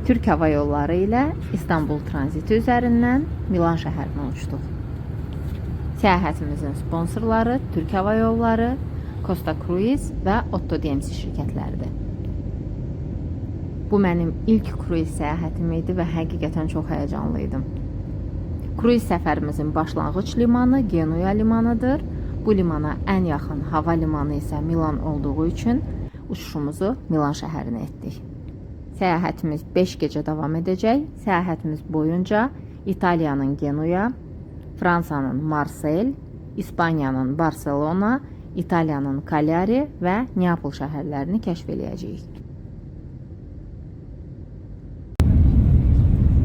Türk Hava Yolları ilə İstanbul tranziti üzərindən Milan şəhərinə uçduq. Səyahətimizin sponsorları Türk Hava Yolları, Costa Cruise və Otto DMC şirkətləridir. Bu mənim ilk kruiz səyahətim idi və həqiqətən çox həyəcanlıydım. Kruiz səfərimizin başlanğıc limanı Genoa limanıdır. Bu limana ən yaxın hava limanı isə Milan olduğu üçün uçuşumuzu Milan şəhərinə etdik. Səyahətimiz 5 gecə davam edəcək. Səyahətimiz boyunca İtaliyanın Genoa, Fransanın Marsel, İspaniyanın Barcelona, İtaliyanın Cagliari və Neapol şəhərlərini kəşf eləyəcəyik.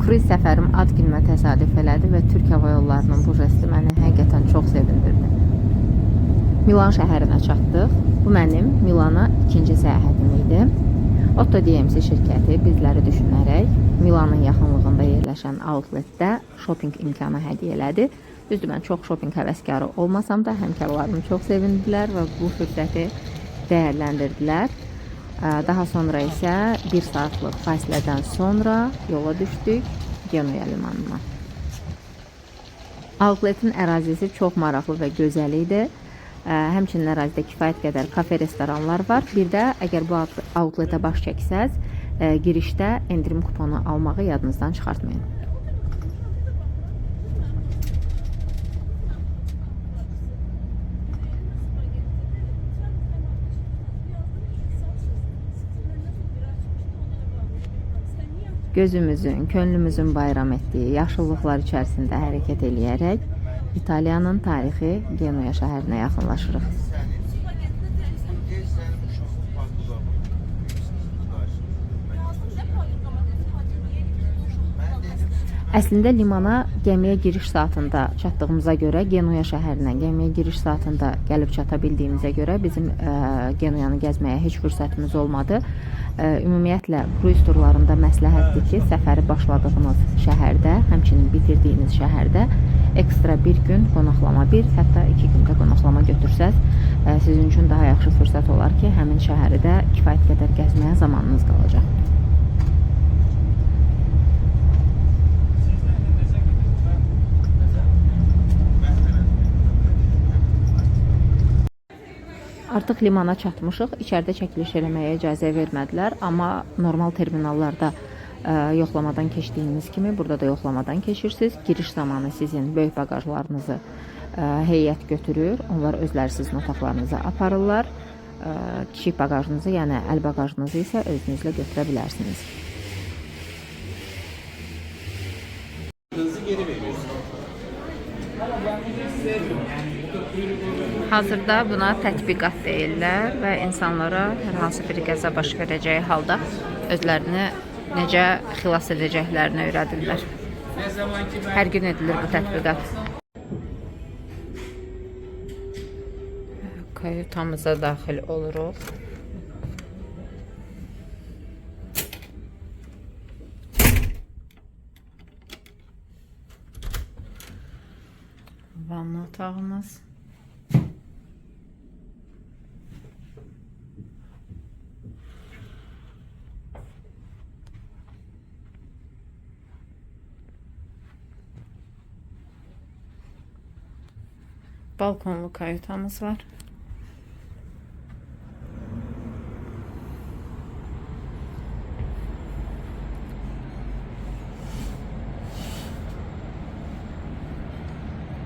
Kruiz səfərim ad günümə təsadüf elədi və Türk Hava Yollarının bu jesti məni həqiqətən çox sevindirdi. Milan şəhərinə çatdıq. Bu mənim Milana ikinci səyahətim idi. Otto DMC şirkəti bizləri düşünərək Milanın yaxınlığında yerləşən outletdə shopping imkanı hədiyyə elədi. Düzdür, mən çox shopping həvəskarı olmasam da həmkarlarım çox sevindilər və bu fürsəti dəyərləndirdilər. Daha sonra isə 1 saatlıq fasilədən sonra yola düşdük Genoa limanına. Outletin ərazisi çox maraqlı və gözəl idi. Həmçinin ərazidə kifayət qədər kafe, restoranlar var. Bir də əgər bu outletə baş çəksəz, girişdə endirim kuponu almağı yadınızdan çıxartmayın. Gözümüzün, könlümüzün bayram etdiyi yaşıllıqlar içərisində hərəkət eləyərək İtaliyanın tarixi Genoa şəhərinə yaxınlaşırıq. Əslində limana gəmiyə giriş saatında çatdığımıza görə, Genoa şəhərinə gəmiyə giriş saatında gəlib çata bildiyimizə görə bizim Genoa'nı gəzməyə heç fürsətimiz olmadı. Ümumiyyətlə, kruiz turlarında məsləhətdir ki, səfəri başladığınız şəhərdə, həmçinin bitirdiyiniz şəhərdə ekstra bir gün qonaqlama, hətta 2 gündə qonaqlama götürsəz, sizin üçün daha yaxşı fürsət olar ki, həmin şəhəri də kifayət qədər gəzməyə zamanınız qalacaq. Artıq limana çatmışıq. İçəridə çəkiliş eləməyə icazə vermədilər, amma normal terminallarda yoxlamadan keçdiyiniz kimi burada da yoxlamadan keçirsiniz. Giriş zamanı sizin böyük bagajlarınızı heyət götürür. Onlar özləri sizin otaqlarınıza aparırlar. Kiçik bagajınızı, yəni əl bagajınızı isə özünüzlə götürə bilərsiniz. Geri veriyorsun. Hazırda buna tətbiqat deyirlər və insanlara hər hansı bir qəza baş verəcəyi halda özlərini necə xilas edəcəklərini öyrədirlər. Hər gün edilir bu tətbiqat. Kayutamıza daxil oluruq. Vanna otağımız. Balkonlu kayutamız var.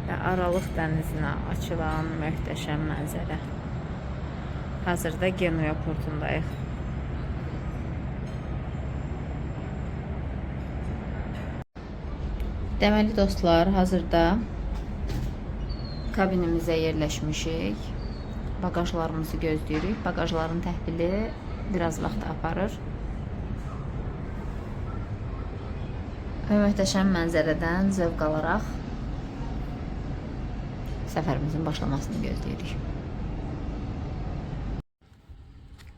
Və Aralıq dənizinə açılan möhtəşəm mənzərə. Hazırda Genoa portundayıq. Deməli dostlar, hazırda kabinimizə yerləşmişik. Bagajlarımızı gözləyirik. Bagajların təhvili biraz vaxt aparır. Və möhtəşəm mənzərədən zövq alaraq səfərimizin başlamasını gözləyirik.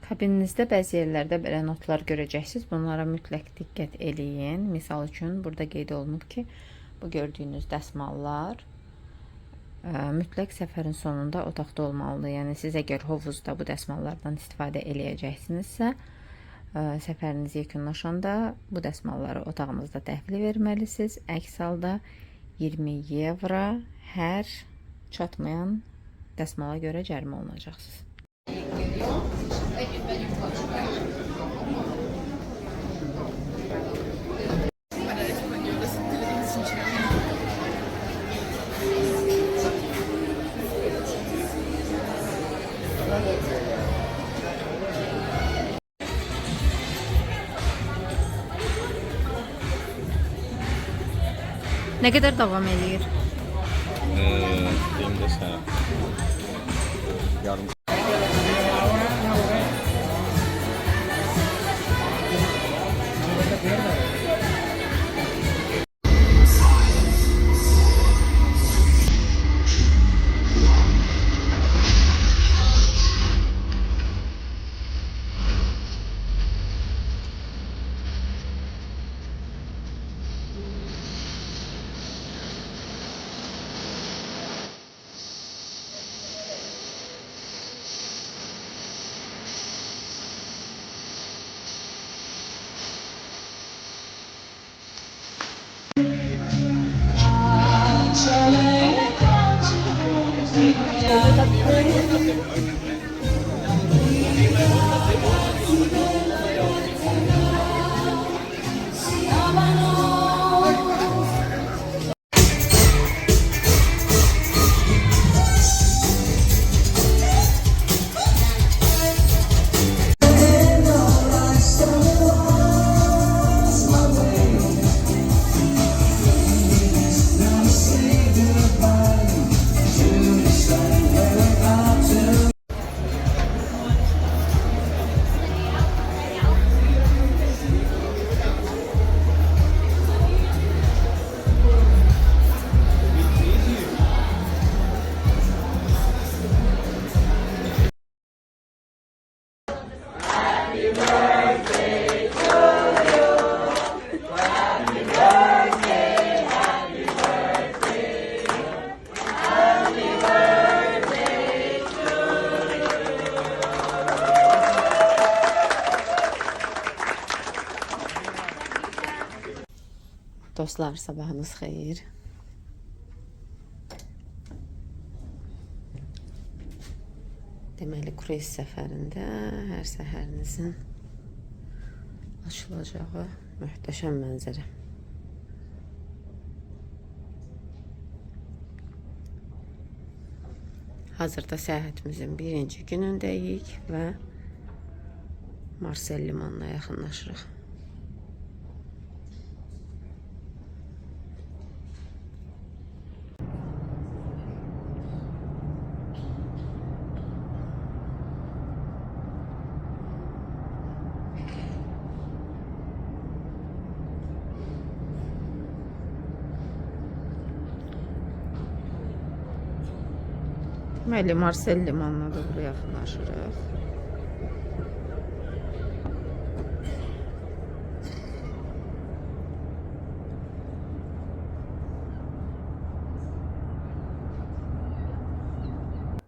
Kabininizdə bəzi yerlərdə belə notlar görəcəksiniz. Bunlara mütləq diqqət eləyin. Misal üçün, burada qeyd olunub ki, bu gördüyünüz dəsmallar mütləq səfərin sonunda otaqda olmalıdır. Yəni siz əgər hovuzda bu dəsmallardan istifadə eləyəcəksinizsə, Səfəriniz yekunlaşanda bu dəsmalları otağınızda təhvil verməlisiniz. Əks halda 20 evro hər çatmayan dəsmala görə cərimə olunacaqsınız. Nə qədər davam edir? Deyim də sənə. Yarım. Dostlar, sabahınız xeyir. Deməli, kruiz səfərində hər səhərinizin açılacağı möhtəşəm mənzərə. Hazırda səyahətimizin birinci günündəyik və Marsel limanına yaxınlaşırıq. Deməli, Marsel limanına doğru yaxınlaşırıq.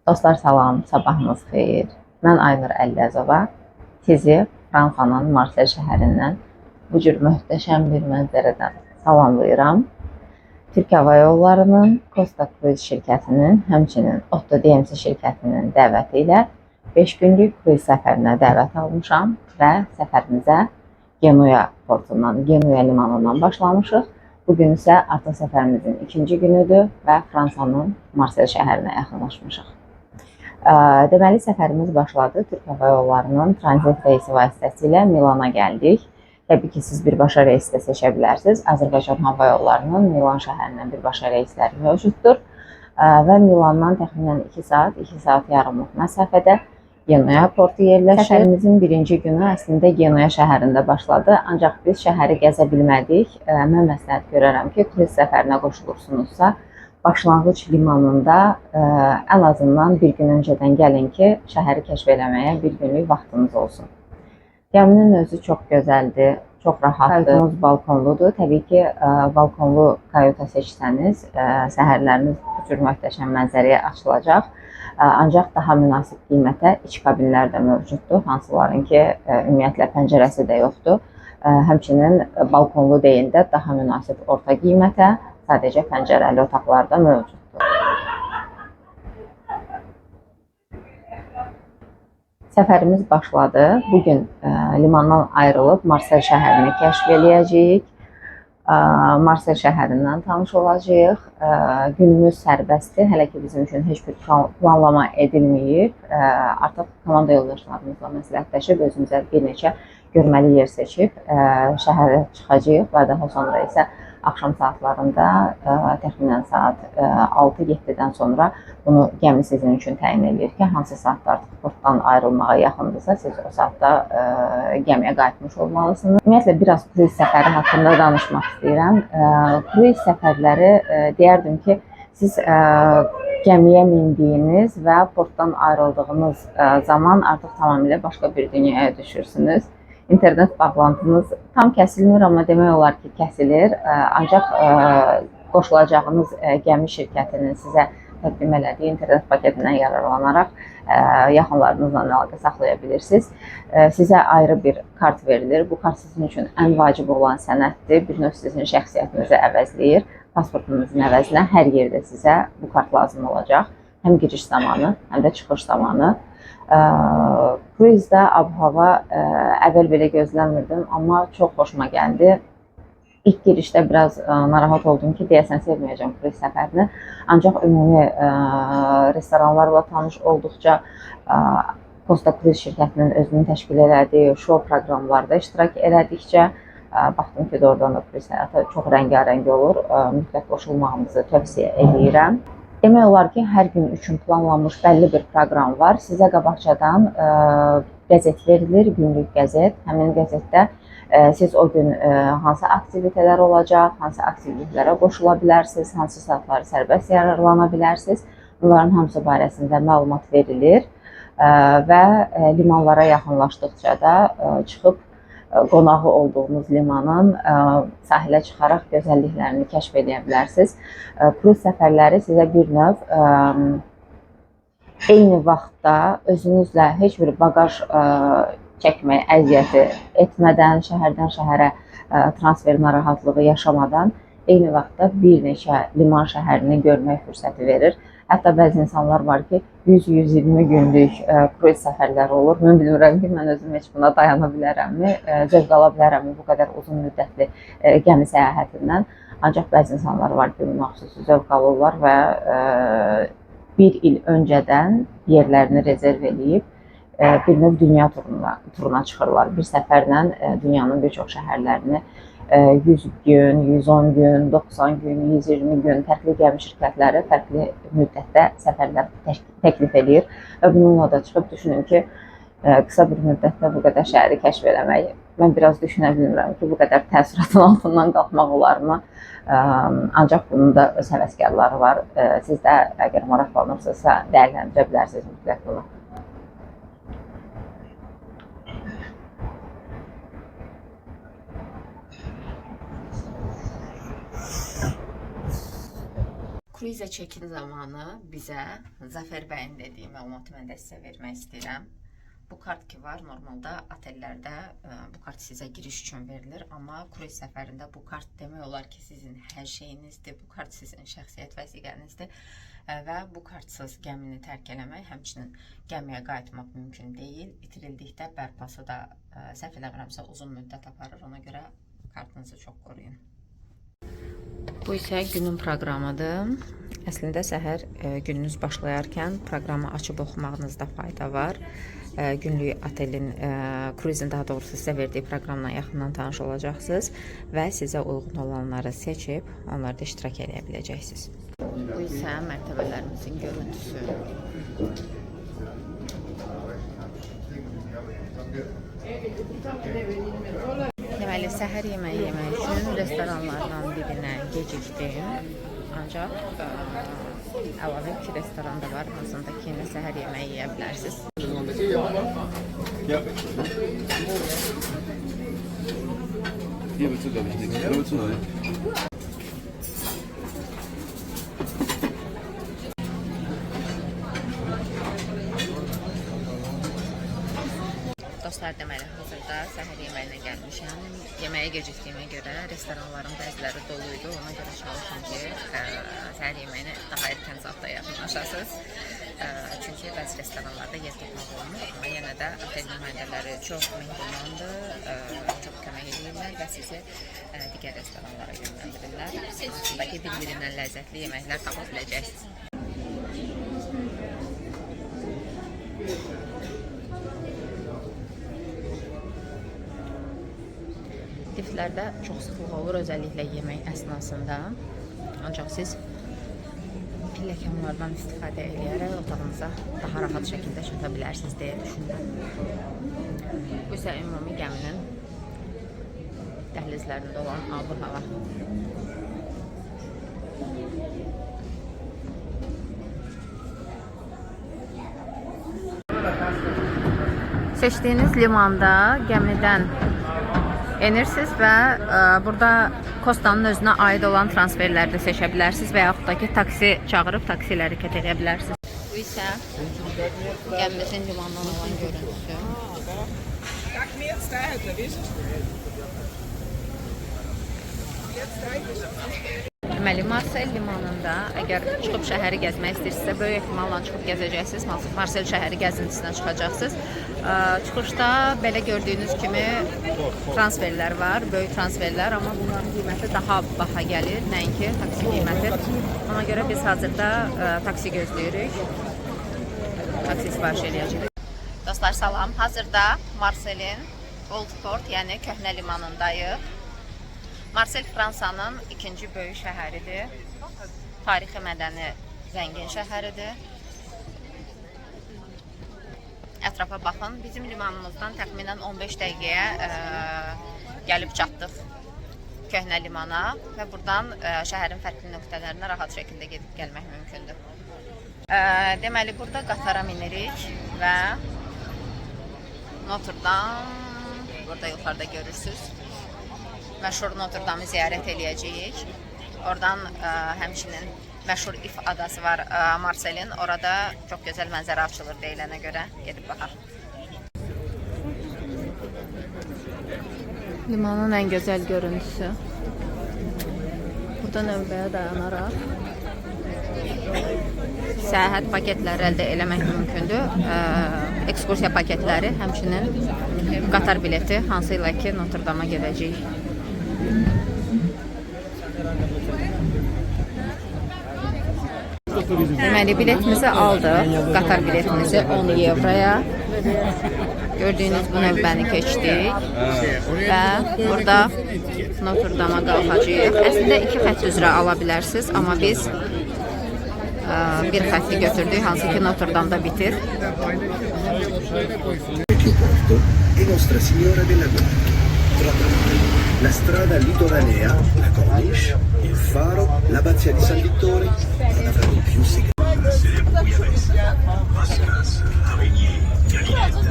Dostlar, salam, sabahınız xeyir. Mən Aynur Əlləzova. Sizi Fransanın Marsel şəhərindən bu cür möhtəşəm bir mənzərədən salamlayıram. Türk Hava Yolları'nın Costa Cruise şirkətinin, həmçinin Otto DMC şirkətinin dəvəti ilə 5 günlük kruiz səfərinə dəvət almışam və səfərimizə Genuya portundan, Genuya limanından başlamışıq. Bugün isə artıq səfərimizin ikinci günüdür və Fransanın Marsel şəhərinə yaxınlaşmışıq. Deməli, səfərimiz başladı. Türk Hava Yolları'nın tranzit reysi vasitəsilə Milana gəldik. Təbii ki, siz birbaşa reys də seçə bilərsiniz. Azərbaycan Hava Yolları'nın Milan şəhərindən birbaşa reysləri mövcuddur. Və Milandan təxminən 2 saat, 2 saat yarımlıq məsafədə Genuya portu yerləşir. Səfərimizin birinci günü əslində Genuya şəhərində başladı. Ancaq biz şəhəri gəzə bilmədik. Mən məsləhət görərəm ki, turist səfərinə qoşulursunuzsa, başlanğıc limanında ən azından bir gün öncədən gəlin ki, şəhəri kəşf eləməyə bir günlük vaxtınız olsun. Gəminin özü çox gözəldir, çox rahatdır. Kayutumuz balkonludur. Təbii ki, balkonlu kayuta seçsəniz, səhərləriniz bu cür möhtəşəm mənzərəyə açılacaq. Ancaq daha münasib qiymətə iç kabinlər də mövcuddur, hansıların ki, ümumiyyətlə pəncərəsi də yoxdur. Həmçinin balkonlu deyil də daha münasib orta qiymətə sadəcə pəncərəli otaqlarda mövcuddur. Səfərimiz başladı. Bugün limandan ayrılıb Marsel şəhərini kəşf eləyəcəyik. Marsel şəhərindən tanış olacağıq. Günümüz sərbəstdir. Hələ ki bizim üçün heç bir planlama edilməyib. Artıq komanda yoldaşlarımızla məsləhətləşib özümüzə bir neçə görməli yer seçib şəhərə çıxacağıq və daha sonra isə axşam saatlarında təxminən saat 6-7-dən sonra bunu gəmi sizin üçün təyin edir ki, hansı saatda artıq portdan ayrılmağa yaxındırsa, siz o saatda gəmiyə qayıtmış olmalısınız. Ümumiyyətlə, biraz kruiz səfəri haqqında danışmaq istəyirəm. Kruiz səfərləri deyərdim ki, siz gəmiyə mindiyiniz və portdan ayrıldığınız zaman artıq tamamilə başqa bir dünyaya düşürsünüz. İnternet bağlantınız tam kəsilmir, amma demək olar ki, kəsilir. Ancaq qoşulacağınız gəmi şirkətinin sizə təqdim elədiyi internet paketindən yararlanaraq yaxınlarınızla əlaqə saxlaya bilirsiniz. Sizə ayrı bir kart verilir. Bu kart sizin üçün ən vacib olan sənəddir. Bir növ sizin şəxsiyyətinizi əvəzləyir. Pasportunuzun əvəzinə hər yerdə sizə bu kart lazım olacaq. Həm giriş zamanı, həm də çıxış zamanı. Kruizdə ab-hava əvvəl belə gözləmirdim, amma çox xoşuma gəldi. İlk girişdə biraz narahat oldum ki, deyəsən sevməyəcəm kruiz səfərini. Ancaq ümumi restoranlarla tanış olduqca, Costa Cruise şirkətinin özünün təşkil elədiyi şou proqramlarda iştirak elədikcə, baxdım ki, doğrudan da kruiz həyatı çox rəngarəng olur. Mütləq qoşulmağınızı tövsiyə edirəm. Demək olar ki, hər gün üçün planlanmış bəlli bir proqram var. Sizə qabaqcadan qəzet verilir, günlük qəzet. Həmin qəzetdə siz o gün hansı aktivitələr olacaq, hansı aktivitələrə qoşula bilərsiniz, hansı saatları sərbəst yararlana bilərsiniz. Bunların hamısı barəsində məlumat verilir və limanlara yaxınlaşdıqca da çıxıb qonağı olduğunuz limanın sahilə çıxaraq gözəlliklərini kəşf edə bilərsiniz. Kruiz səfərləri sizə bir növ eyni vaxtda özünüzlə heç bir bagaj çəkmək əziyyəti etmədən, şəhərdən şəhərə transfer narahatlığı yaşamadan eyni vaxtda bir neçə liman şəhərini görmək fürsəti verir. Hətta bəzi insanlar var ki, 100-120 günlük kruiz səfərləri olur. Mən bilmirəm ki, mən özüm heç buna dayana bilərəmmi, zövq ala bilərəmmi bu qədər uzun müddətli gəmi səyahətindən. Ancaq bəzi insanlar var ki, buna xüsusi zövq alırlar və bir il öncədən yerlərini rezerv edib bir növ dünya turuna çıxırlar. Bir səfərlə dünyanın bir çox şəhərlərini 100 gün, 110 gün, 90 gün, 120 gün fərqli gəmi şirkətləri fərqli müddətdə səfərlər təklif edir. Və bununla da çıxıb düşünün ki, qısa bir müddətdə bu qədər şəhəri kəşf eləmək, mən biraz düşünə bilmirəm ki, bu qədər təəssüratın altından qalxmaq olarmı? Ancaq bunun da öz həvəskarları var. Siz də əgər maraqlanırsınızsa dəyərləndirə bilərsiniz mütləq bunu. Kruizə çekin zamanı bizə Zəfər bəyin dediyi məlumatı mən də sizə vermək istəyirəm. Bu kart ki var, normalda otellərdə bu kart sizə giriş üçün verilir, amma kruiz səfərində bu kart demək olar ki, sizin hər şeyinizdir, bu kart sizin şəxsiyyət vəsiqənizdir və bu kartsız gəmini tərk eləmək, həmçinin gəmiyə qayıtmaq mümkün deyil. İtirildikdə bərpası da səhv eləmirəmsə uzun müddət aparır, ona görə kartınızı çox qoruyun. Bu isə günün proqramıdır. Əslində səhər gününüz başlayarkən proqramı açıb oxumağınızda fayda var. Günlük otelin, kruizin daha doğrusu sizə verdiyi proqramla yaxından tanış olacaqsınız və sizə uyğun olanları seçib onlarda iştirak edə biləcəksiniz. Bu isə mərtəbələrimizin görüntüsü. Deməli, səhər yeməyi yemək üçün restoranlardan birinə gecikdim. Ancaq əlavə 2 restoran da var, hansında ki, səhər yeməyi yeyə bilərsiniz. Hier willst du, glaube ich, nichts. Oder willst du neu? Dostlar, deməli, hazırda səhər yeməyinə gəlmişəm. Yeməyə gecikdiyimə görə restoranların bəziləri dolu idi. Ona görə çalışın ki, səhər yeməyinə daha erkən saatda yaxınlaşasınız. Çünki bəzi restoranlarda yer tutmaq olmur. Amma yenə də otel nümayəndələri çox mehribandır, çox kömək edirlər və sizi digər restoranlara yönləndirirlər. Buradakı bir-birindən ləzzətli yeməklər tapa biləcəksiniz. Liftlərdə çox sıxlıq olur, özəlliklə yemək əsnasında. Ancaq siz pilləkənlərdən istifadə edərək otağınıza daha rahat şəkildə çata bilərsiniz deyə düşünürəm. Bu isə ümumi gəminin dəhlizlərində olan ab-hava. Seçdiyiniz limanda gəmidən enirsiniz və burada Kostanın özünə aid olan transferləri də seçə bilərsiniz və yaxud da ki, taksi çağırıb taksi ilə hərəkət edə bilərsiniz. Bu isə gəmimizin limandan olan görüntüsü. Deməli, Marsel limanında əgər çıxıb şəhəri gəzmək istəyirsinizsə, böyük ehtimalla çıxıb gəzəcəksiniz. Marsel şəhəri gəzintisinə çıxacaqsınız. Çıxışda belə gördüyünüz kimi transferlər var, böyük transferlər, amma bunların qiyməti daha baha gəlir, nəinki taksi qiyməti. Ona görə biz hazırda taksi gözləyirik, taksi sifariş edəcəyik. Dostlar, salam. Hazırda Marselin Old Port, yəni köhnə limanındayıq. Marsel Fransanın ikinci böyük şəhəridir. Tarixi mədəni zəngin şəhəridir. Ətrafa baxın. Bizim limanımızdan təxminən 15 dəqiqəyə gəlib çatdıq köhnə limana və buradan şəhərin fərqli nöqtələrinə rahat şəkildə gedib gəlmək mümkündür. Deməli, burada qatara minirik və Notre Dame burada yuxarıda görürsünüz. Məşhur Notre Dame'ı ziyarət eləyəcəyik. Oradan həmçinin məşhur İf adası var Marselin. Orada çox gözəl mənzərə açılır deyilənə görə gedib baxaq. Limanın ən gözəl görüntüsü. Burada növbəyə dayanaraq səyahət paketləri əldə eləmək mümkündür. Ekskursiya paketləri, həmçinin qatar bileti, hansı ilə ki Notre Dame'a gedəcəyik. Deməli, biletimizi aldıq. Qatar biletimizi 10 euroya. Gördüyünüz bu növbəni keçdik. Və burada Notre Dame'a qalxacağıq. Əslində 2 xətt üzrə ala bilərsiniz, amma biz bir xətti götürdük, hansı ki Notre Dame'da bitir. La strada litoranea, la corniche, il faro, l'abbazia di San Vittore non avranno più segreti. La célèbre bouillabaisse, Rascas, araignée, galinette.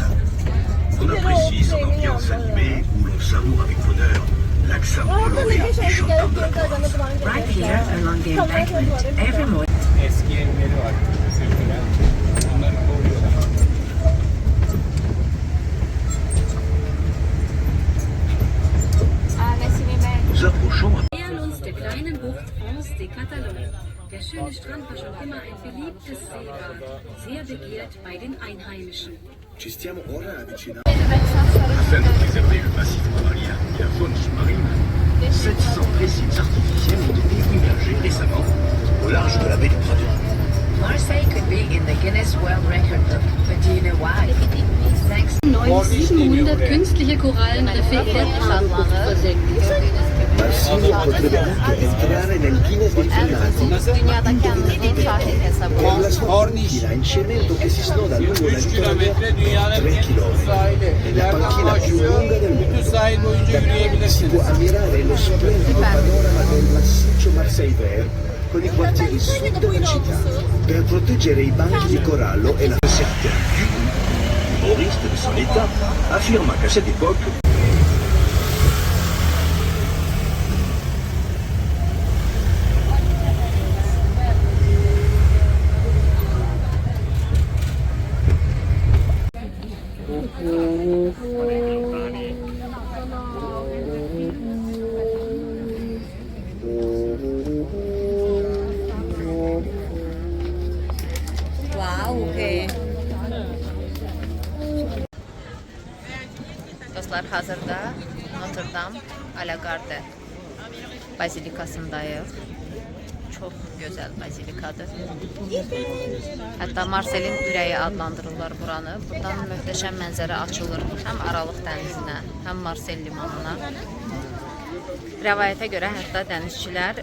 On apprécie son ambiance animée où l'on savoure avec bonheur l'accent coloré et chantant de la Provence. Right here along the embankment, every morning. Eski evleri var. Sırtılar. Onları koruyorlar. Nous approchons Nähern uns der kleinen Bucht Anse de Catalogne. Der schöne Strand war schon immer ein beliebtes Seebad, sehr begehrt bei den Einheimischen. Ci stiamo ora avvicinando. Afin de préserver le massif corallien et la faune sous-marine, 700 récifs artificiels ont été immergés récemment au large de la baie du Prado. Marseille could be in the Guinness World Record Book, but do you know why? Thanks. 700 künstliche Korallenriffe in der Prado-Bucht versenkt. Marsilio potrebbe anche entrare nel Guinness dei primati Dünyadakı en uzun sahil hesabı. per la sua panchina in cemento che si snoda lungo la litoranea per 3 km. È la panchina più lunga del mondo. Si può ammirare lo splendido panorama del massiccio Marseille Vert con i quartieri sud della città per proteggere i banchi di corallo e la Certain Duhoux, humoriste de son état, affirma qu'à cette époque, hazırda Notre Dame Alagarde bazilikasındayıq. Çox gözəl bazilikadır. Hətta Marselin ürəyi adlandırırlar buranı. Buradan möhtəşəm mənzərə açılır həm Aralıq dənizinə, həm Marsel limanına. Rəvayətə görə hətta dənizçilər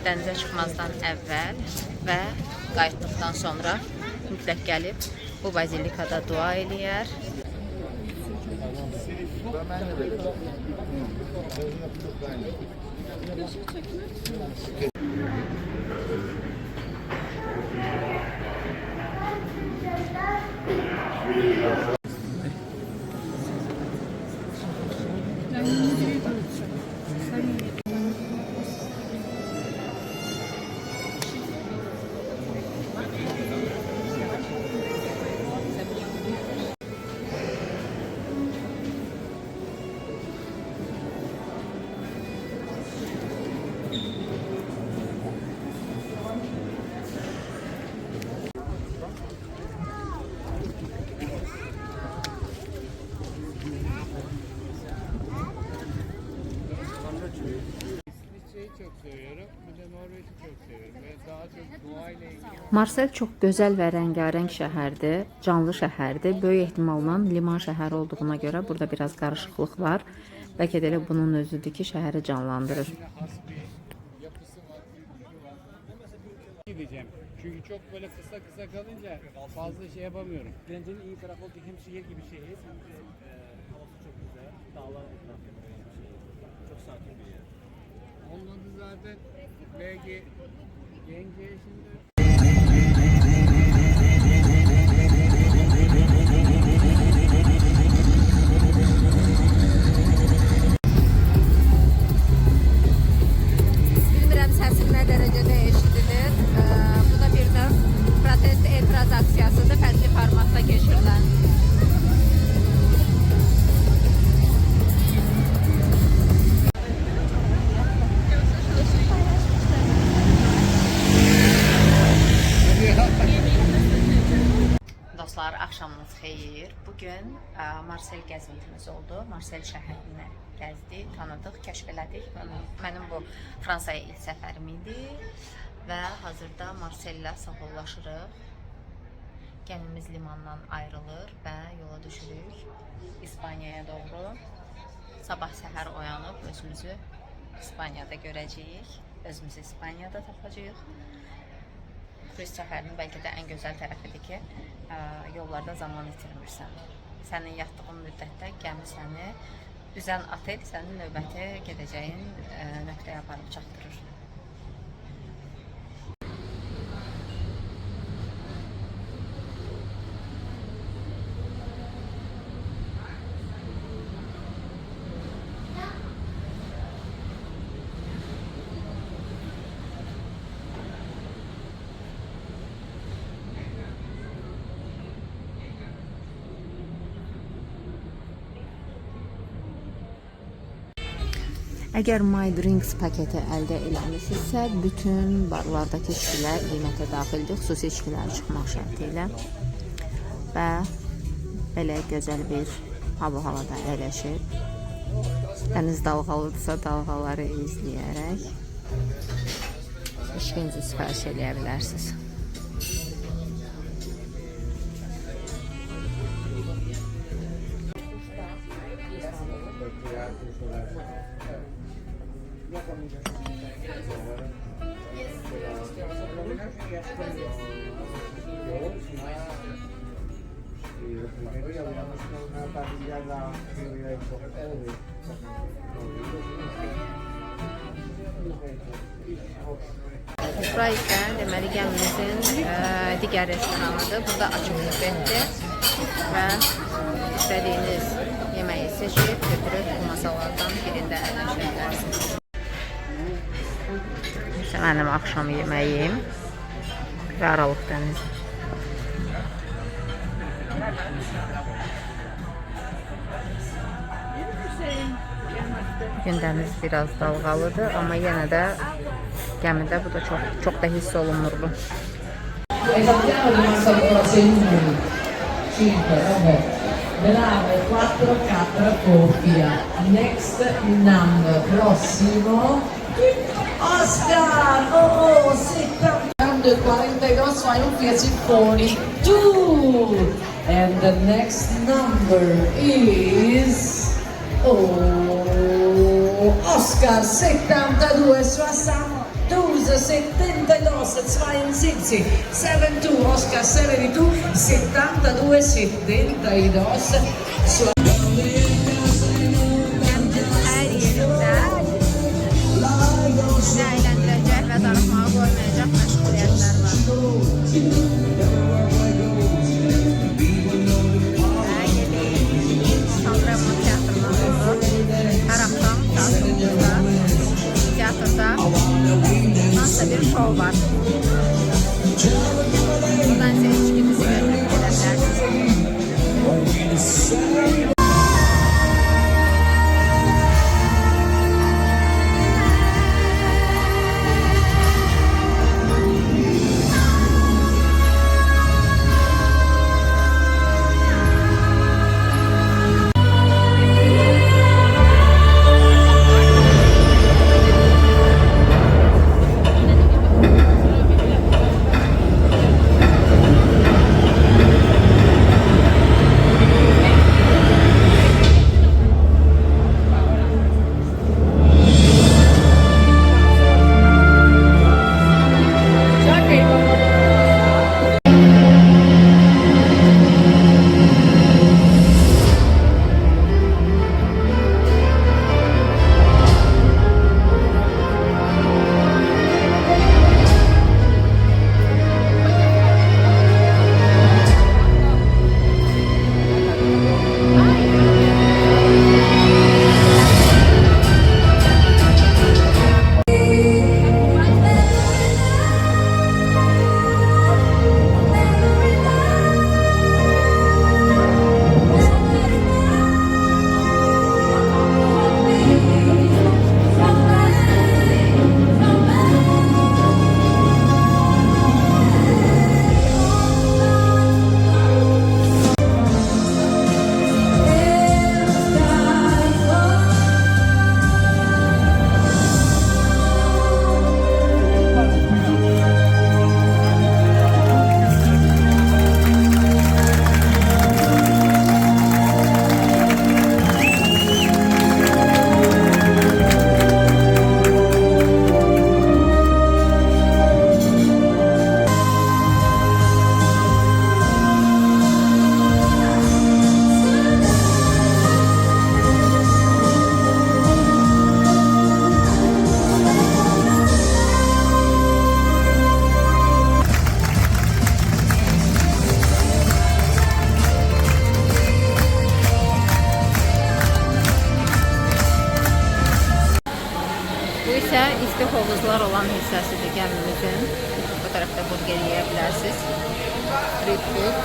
dənizə çıxmazdan əvvəl və qayıtdıqdan sonra mütləq gəlib bu bazilikada dua eləyər. İsviçre'yi çok seviyorum. Bir de Norveç'i çok seviyorum. Ve daha çok doğayla ilgili. Marsel çox gözəl və rəngarəng şəhərdir, canlı şəhərdir. Böyük ehtimalla liman şəhəri olduğuna görə burada biraz qarışıqlıq var. Bəlkə də elə bunun özüdür ki, şəhəri canlandırır. Has bir yapısı var, kültürü var. Gideceğim. Çünkü çok böyle kısa kalınca fazla şey yapamıyorum. Bence iyi tarafı oldu. Hem şehir gibi şehir hem de havası çok güzel. Dağlar etrafında böyle bir şey. Çok sakin bir yer. Olmadı zaten belki yenge şimdi Bilmirəm səsim nə dərəcədə eşidilir. Bu da bir növ protest etiraz aksiyasıdır, fərqli formatda keçirilən. Dostlar, axşamınız xeyir. Bugün Marsel gəzintimiz oldu. Marsel şəhərini gəzdik, tanıdıq, kəşf elədik. Mənim bu Fransaya ilk səfərim idi və hazırda Marsellə sağollaşırıq. Gəmimiz limandan ayrılır və yola düşürük İspaniyaya doğru. Sabah səhər oyanıb özümüzü İspaniyada görəcəyik, özümüzü İspaniyada tapacağıq. Turist səfərinin bəlkə də ən gözəl tərəfidir ki, yollarda zaman itirmirsən. Sənin yatdığın müddətdə gəmi səni üzən otel sənin növbəti gedəcəyin nöqtəyə aparıb çatdırır. Əgər My Drinks paketi əldə eləmisinizsə, bütün barlardakı içkilər qiymətə daxildir, xüsusi içkilər çıxmaq şərti ilə. Və belə gözəl bir hava-havada əyləşib, dəniz dalğalıdırsa dalğaları izləyərək içkinizi sifariş eləyə bilərsiniz. Bura isə deməli gəmimizin digər restoranıdır. Burada açıq bufetdir və istədiyiniz yeməyi seçib götürüb bu masalardan birində əyləşə bilərsiniz. Mənim axşam yeməyim və Aralıq dənizi. Bugün dəniz biraz dalğalıdır, amma yenə də gəmidə bu da çox da hiss olunur bu. Esattiamo di Marcello Segni 5, vabbè. Brave, 4 4 coppia. Next number, prossimo. Oscar! Oh, 72, fai un piaciffoni. 2! And the next number is... Oh, Oscar, 72, 72, 72, 72, 72, Oscar 72, 72, 72, Hər yerində əyləndirəcək və darıxmağa qoymayacaq məşğuliyyətlər var. Sanremo teatrından oldu. Hər axşam saat 9-da teatrda hansısa bir şov var. Buradan isə heç kimisi götürüb gedə bilərsiniz. isə isti hovuzlar olan hissəsidir gəmimizin. Bu tərəfdə burger yeyə bilərsiniz. Street food.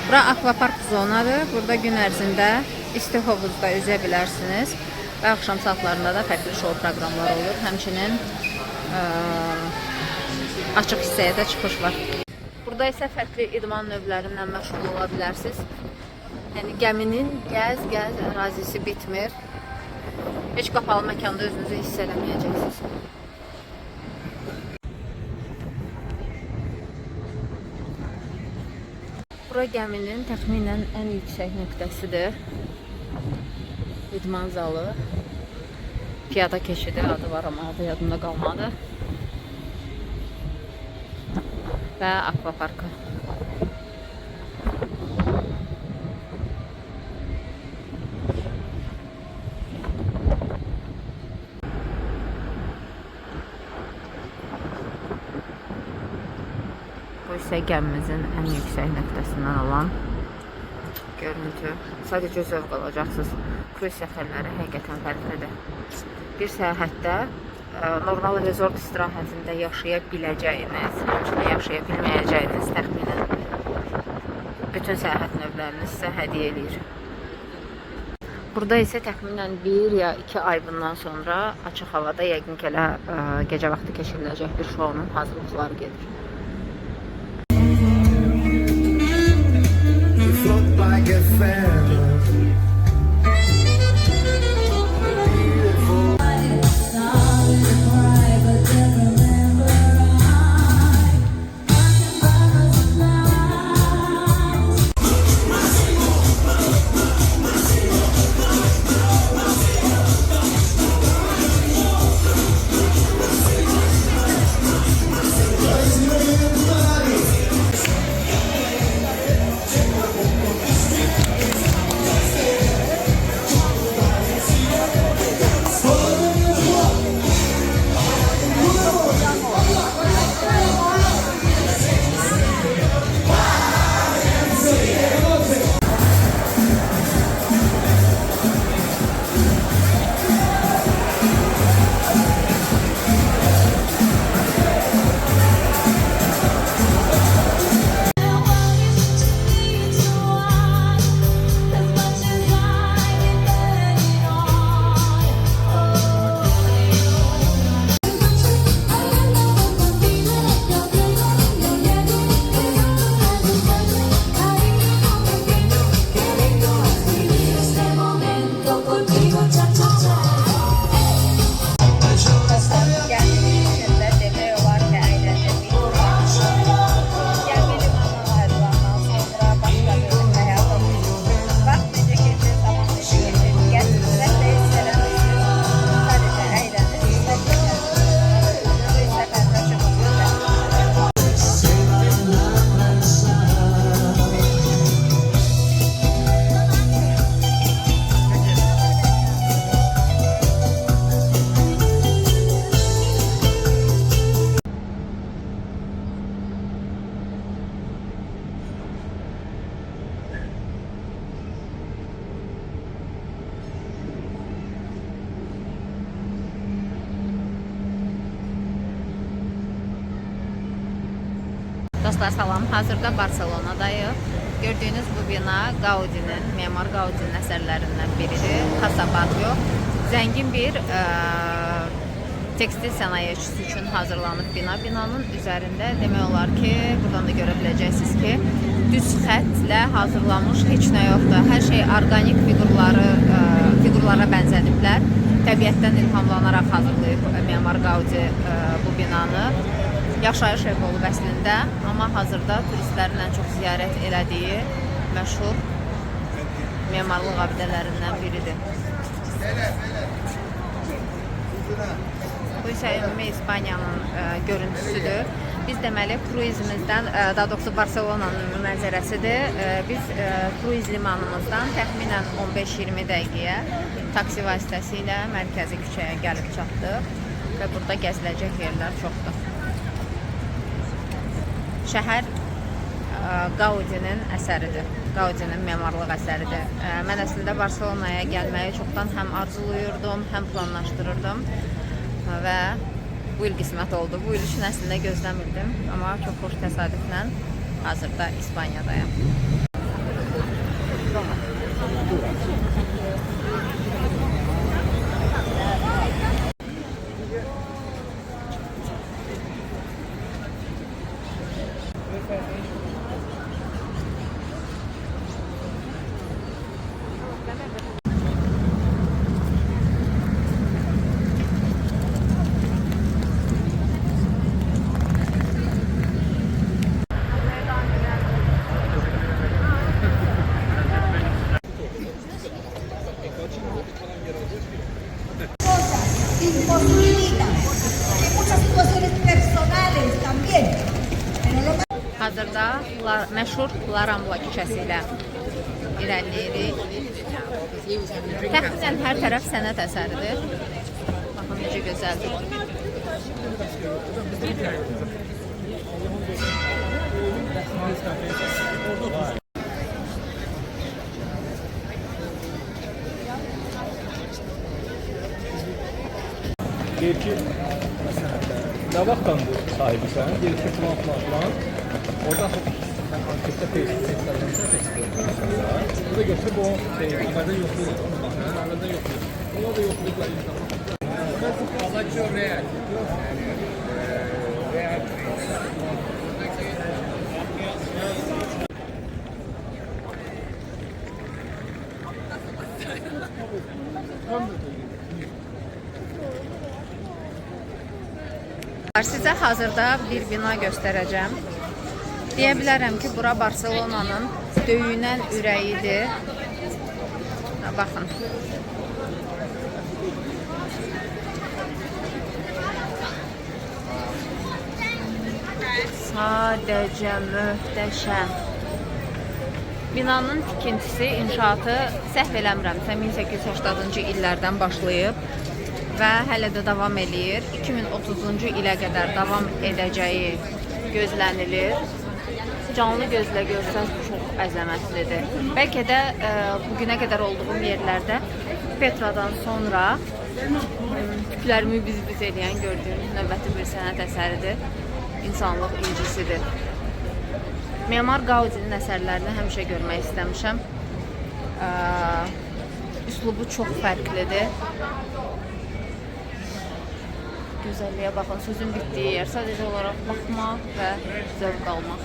Bura akvapark zonadır. Burada gün ərzində isti hovuzda üzə bilərsiniz. Və axşam saatlarında da fərqli şou proqramları olur. Həmçinin açıq hissəyə də çıxış var. Burada isə fərqli idman növlərindən məşğul ola bilərsiniz. Yəni gəminin gəz ərazisi bitmir. Heç qapalı məkanda özünüzü hiss eləməyəcəksiniz. Bura gəminin təxminən ən yüksək nöqtəsidir. İdman zalı. Piyada keçidi adı var, amma adı yadımda qalmadı. Və akvaparkı. Bu isə gəmimizin ən yüksək nöqtəsindən olan görüntü. Sadəcə zövq alacaqsınız. Kruz səfərləri həqiqətən fərqlidir. Bir səyahətdə normal resort istirahətində yaşaya biləcəyiniz, həmçinin yaşaya bilməyəcəyiniz təxminən bütün səyahət növlərini sizə hədiyyə edir. Burada isə təxminən 1 ya 2 ay bundan sonra açıq havada yəqin ki elə gecə vaxtı keçiriləcək bir şounun hazırlıqları gedir. You float like a feather. Dostlar salam, hazırda Barcelonadayıq. Gördüyünüz bu bina Gaudi'nin, Memar Gaudi'nin əsərlərindən biridir. Casa Batlló. Zəngin bir tekstil sənayecisi üçün hazırlanıb bina. Binanın üzərində demək olar ki, buradan da görə biləcəksiniz ki, düz xətlə hazırlanmış heç nə yoxdur. Hər şey orqanik figurlara bənzədiblər. Təbiətdən ilhamlanaraq hazırlayıb Memar Gaudi bu binanı. Yaşayış evi olub əslində, amma hazırda turistlərin ən çox ziyarət elədiyi məşhur memarlıq abidələrindən biridir. Bu isə ümumi İspaniyanın görüntüsüdür. Biz deməli kruizimizdən, daha doğrusu Barcelona'nın mənzərəsidir. Biz kruiz limanımızdan təxminən 15-20 dəqiqəyə taksi vasitəsilə mərkəzi küçəyə gəlib çatdıq və burada gəziləcək yerlər çoxdur. Şəhər Gaudi'nin əsəridir. Gaudi'nin memarlıq əsəridir. Mən əslində Barcelona'ya gəlməyi çoxdan həm arzulayırdım, həm planlaşdırırdım və bu il qismət oldu. Bu il üçün əslində gözləmirdim, amma çox xoş təsadüflə hazırda İspaniyadayım. Hazırda məşhur La Rambla küçəsi ilə irəliləyirik. Təxminən hər tərəf sənət əsəridir. Baxın necə gözəldir. Deyir ki, məsələn, nə vaxtdan bu sahibisən? Deyir ki, falan. Oradan sonra Bu da getirip o ibadet yokluyor. Arada yokluyor. Ona da yoklukla insanlar. Palacio Real. Real. Sizə hazırda bir bina göstərəcəm. Deyə bilərəm ki, bura Barselonanın döyünən ürəyidir. Baxın. Sadəcə möhtəşəm. Binanın tikintisi, inşaatı səhv eləmirəmsə 1880-cı illərdən başlayıb və hələ də davam eləyir. 2030-cu ilə qədər davam edəcəyi gözlənilir. Canlı gözlə görsəz çox əzəmətlidir. Bəlkə də bugünə qədər olduğum yerlərdə Petradan sonra tüklərimi biz-biz eləyən gördüyüm növbəti bir sənət əsəridir. İnsanlıq incisidir. Memar Gaudinin əsərlərini həmişə görmək istəmişəm. Üslubu çox fərqlidir. Gözəlliyə baxın, sözün bitdiyi yer. Sadəcə olaraq baxmaq və zövq almaq.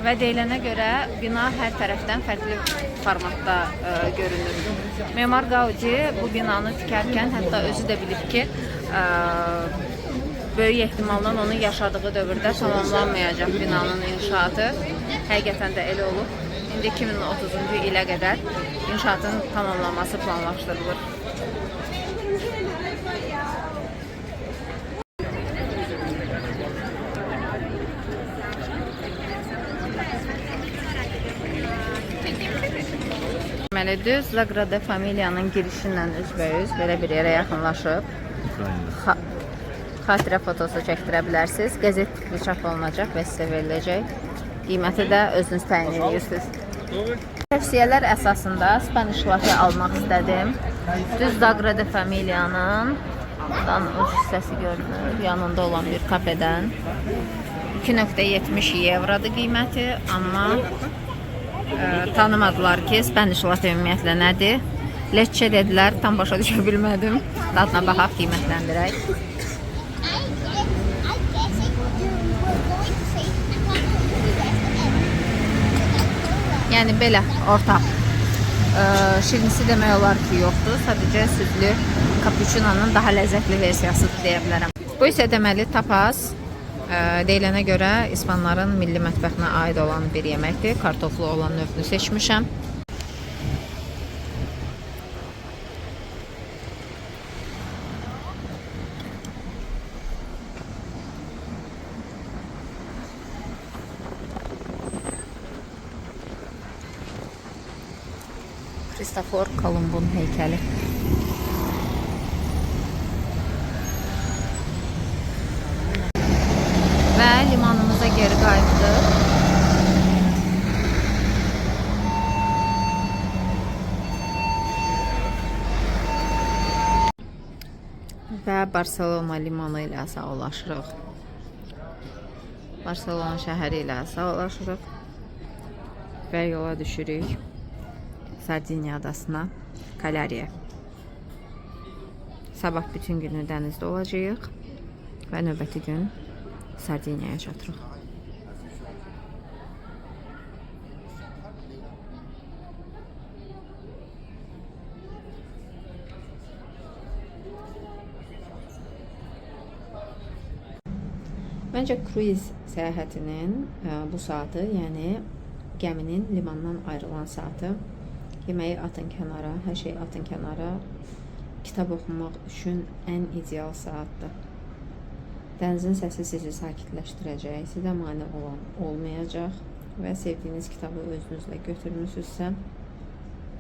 Və deyilənə görə bina hər tərəfdən fərqli formatda görünür. Memar Gaudi bu binanı tikərkən hətta özü də bilib ki, böyük ehtimalla onun yaşadığı dövrdə tamamlanmayacaq binanın inşaatı. Həqiqətən də elə olub. İndi 2030-cu ilə qədər inşaatın tamamlanması planlaşdırılır. Deməli, düz Sagrada Familia'nın girişindən üzbəyüz belə bir yerə yaxınlaşıb xatirə fotosu çəkdirə bilərsiniz. Qəzet tipli çap olunacaq və sizə veriləcək. Qiyməti də özünüz təyin edirsiniz. Tövsiyələr əsasında Spanish latte almaq istədim. Düz Sagrada Familia'nın uc hissəsi görünür. Yanında olan bir kafedən. 2.70 evrodur qiyməti, amma tanımadılar ki, Spanish latte ümumiyyətlə nədir. Lecce dedilər, tam başa düşə bilmədim. Dadına baxaq, qiymətləndirək. Yəni belə, orta. Şirinisi demək olar ki, yoxdur. Sadəcə südlü kapuçinonun daha ləzzətli versiyasıdır deyə bilərəm. Bu isə deməli tapas. Deyilənə görə İspanların milli mətbəxinə aid olan bir yeməkdir. Kartoflu olan növünü seçmişəm. Kristofor Kolumbun heykəli. Və limanımıza geri qayıtdıq. Və Barselona limanı ilə sağollaşırıq. Barselona şəhəri ilə sağollaşırıq. Və yola düşürük Sardinya adasına, Kalariyə. Sabah bütün günü dənizdə olacağıq və növbəti gün Sardinyaya çatırıq. Məncə kruiz səyahətinin bu saatı, yəni gəminin limandan ayrılan saatı, yeməyi atın kənara, hər şey atın kənara, kitab oxumaq üçün ən ideal saatdır. Dənizin səsi sizi sakitləşdirəcək, sizə mane olan olmayacaq və sevdiyiniz kitabı özünüzlə götürmüsünüzsə,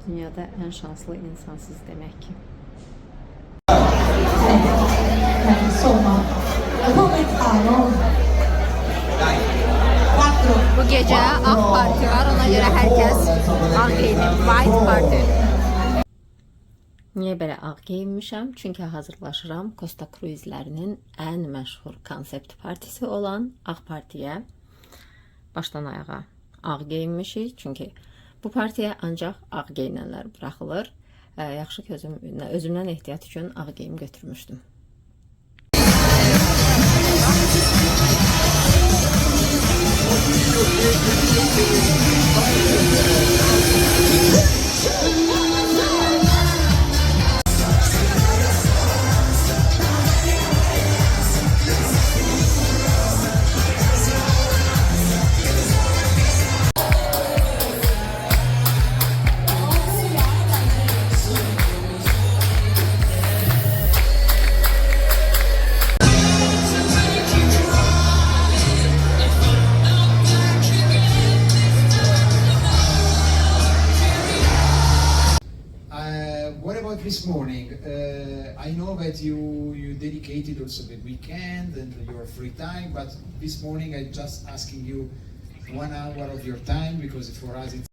dünyada ən şanslı insansız demək ki. Bu gecə Ağ Parti var, ona görə hər kəs ağ geyinib, White Party. Niyə belə ağ geyinmişəm? Çünki hazırlaşıram Costa Cruizlərinin ən məşhur konsept partisi olan Ağ Partiyə. başdan ayağa ağ geyinmişik. Çünki bu partiyaya ancaq ağ geyinənlər buraxılır. Yaxşı ki, özümdən ehtiyat üçün ağ geyim götürmüşdüm. What about this morning? I know that you dedicated also the weekend and your free time, but this morning I just asking you 1 hour of your time because for us it's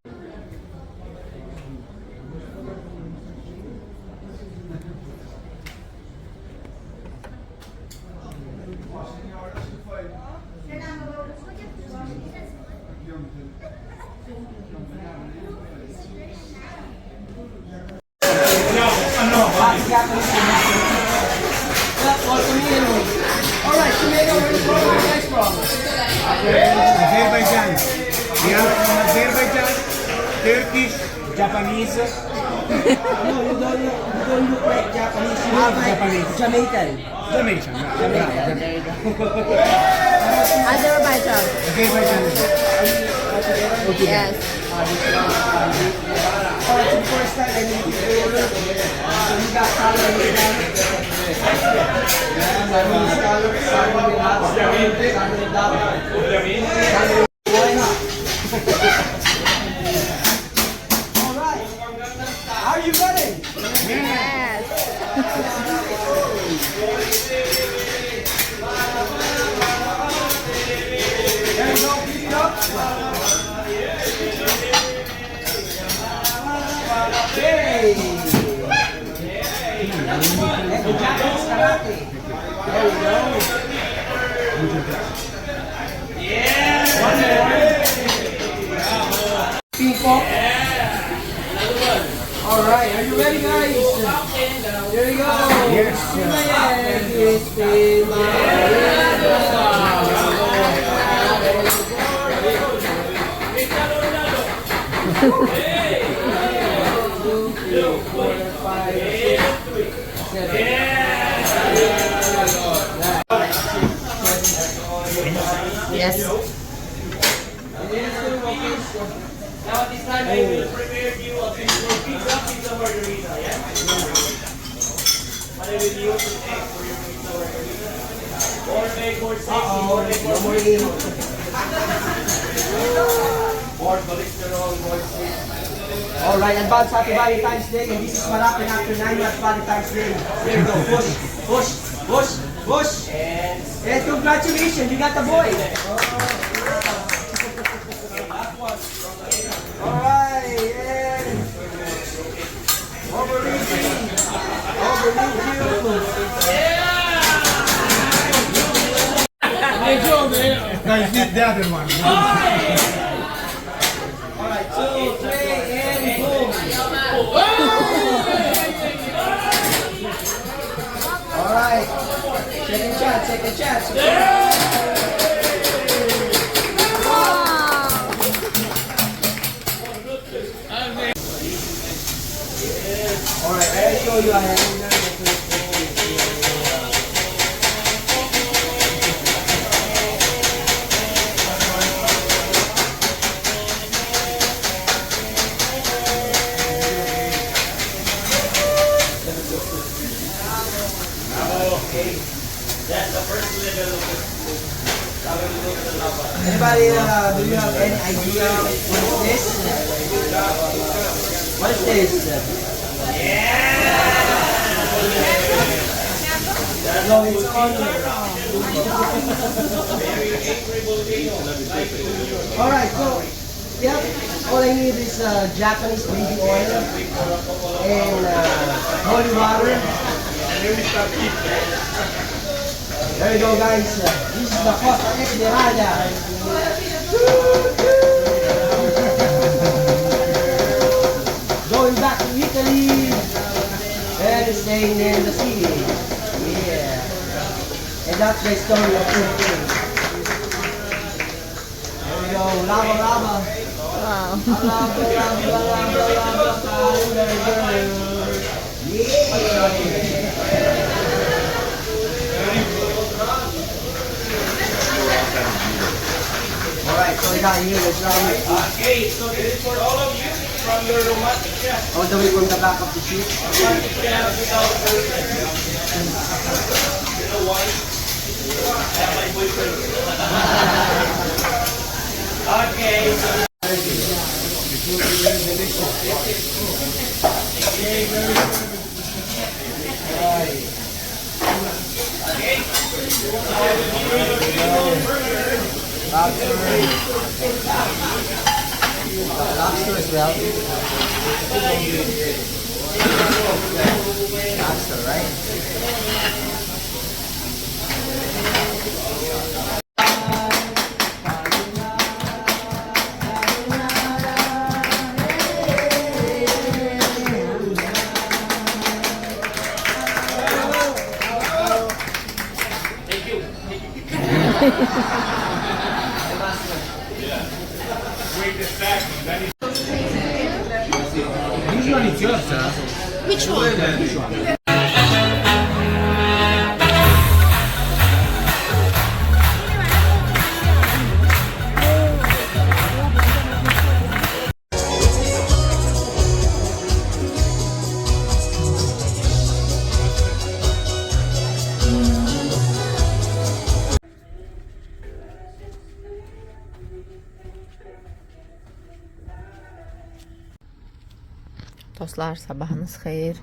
Azerbaijan. We are from Azerbaijan, Turkish, Japanese. No, you don't look like Japanese. You look like Japanese. Jamaican. Jamaican. Azərbaycan. Azerbaijan. Yes. Oh, it's the first time I meet you. So you got color with that. Alright. Are you ready? Yes. There you go, pick it up. Hey! And the Japanese karate. There you go. One more. Ping pong. Alright, are you ready, guys? There you go. Yes, Yes. Now at this time, I will prepare you a pizza margarita, yeah? What I will use is egg for your pizza margarita. More egg, more safety, more egg, more meat. More cholesterol, more safety. Alright, advance happy Valentine's Day, and this is what happened after 9 months Valentine's Day. There you go, push, push, push, push. And congratulations, you got the boy. Alright, and overreaching, Guys, this the other one. Alright, 2, 3, and boom. Alright, second chance. Alright, I'll show you a hand. Anybody, do you have any idea what is this? What is this? No, it's on. Alright, so, yep, all I need is Japanese baby oil and holy water. There you go, guys. This is the Costa Esmeralda. Going back to Italy and staying in the city. Yeah. And that's the story of Philippines. There we go. Lava, lava. Wow. Lava, lava, lava, lava, Alright, so we got here the drum. Okay, so this is for all of you from your romantic chest. All the way from the back of the ship. Romantic chest without girlfriend. You know why? I have my boyfriend. Okay, so Lobster as well. Lobster, right? Dostlar, sabahınız xeyir.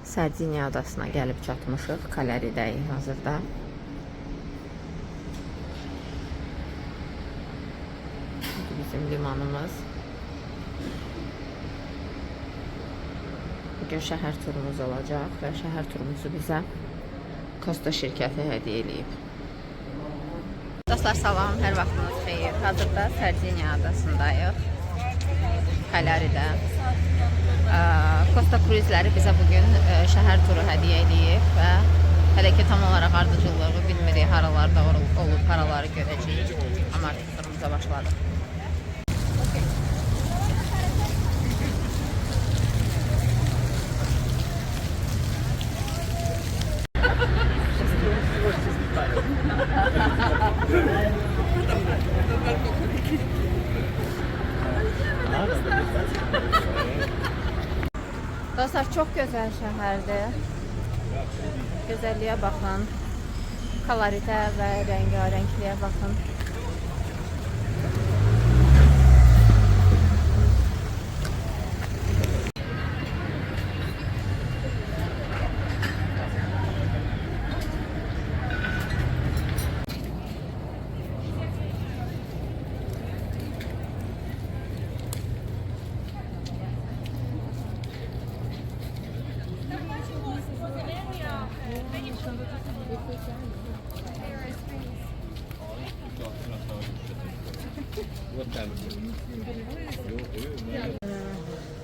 Sardiniya adasına gəlib çatmışıq. Kalaridəyik hazırda. Bu bizim limanımız. Bugün şəhər turumuz olacaq və şəhər turumuzu bizə Costa şirkəti hədiyyə eləyib. Dostlar, salam, hər vaxtınız xeyir. Hazırda Sardiniya adasındayıq. Kalaridə. Costa Cruise'ləri bizə bugün şəhər turu hədiyyə eləyib və hələ ki tam olaraq ardıcıllığı bilmirik, haralarda olub, haraları görəcəyik. Amma artıq turumuza başladıq. Dostlar, çox gözəl şəhərdir. Gözəlliyə baxın. Koloritə və rəngarəngliyə baxın.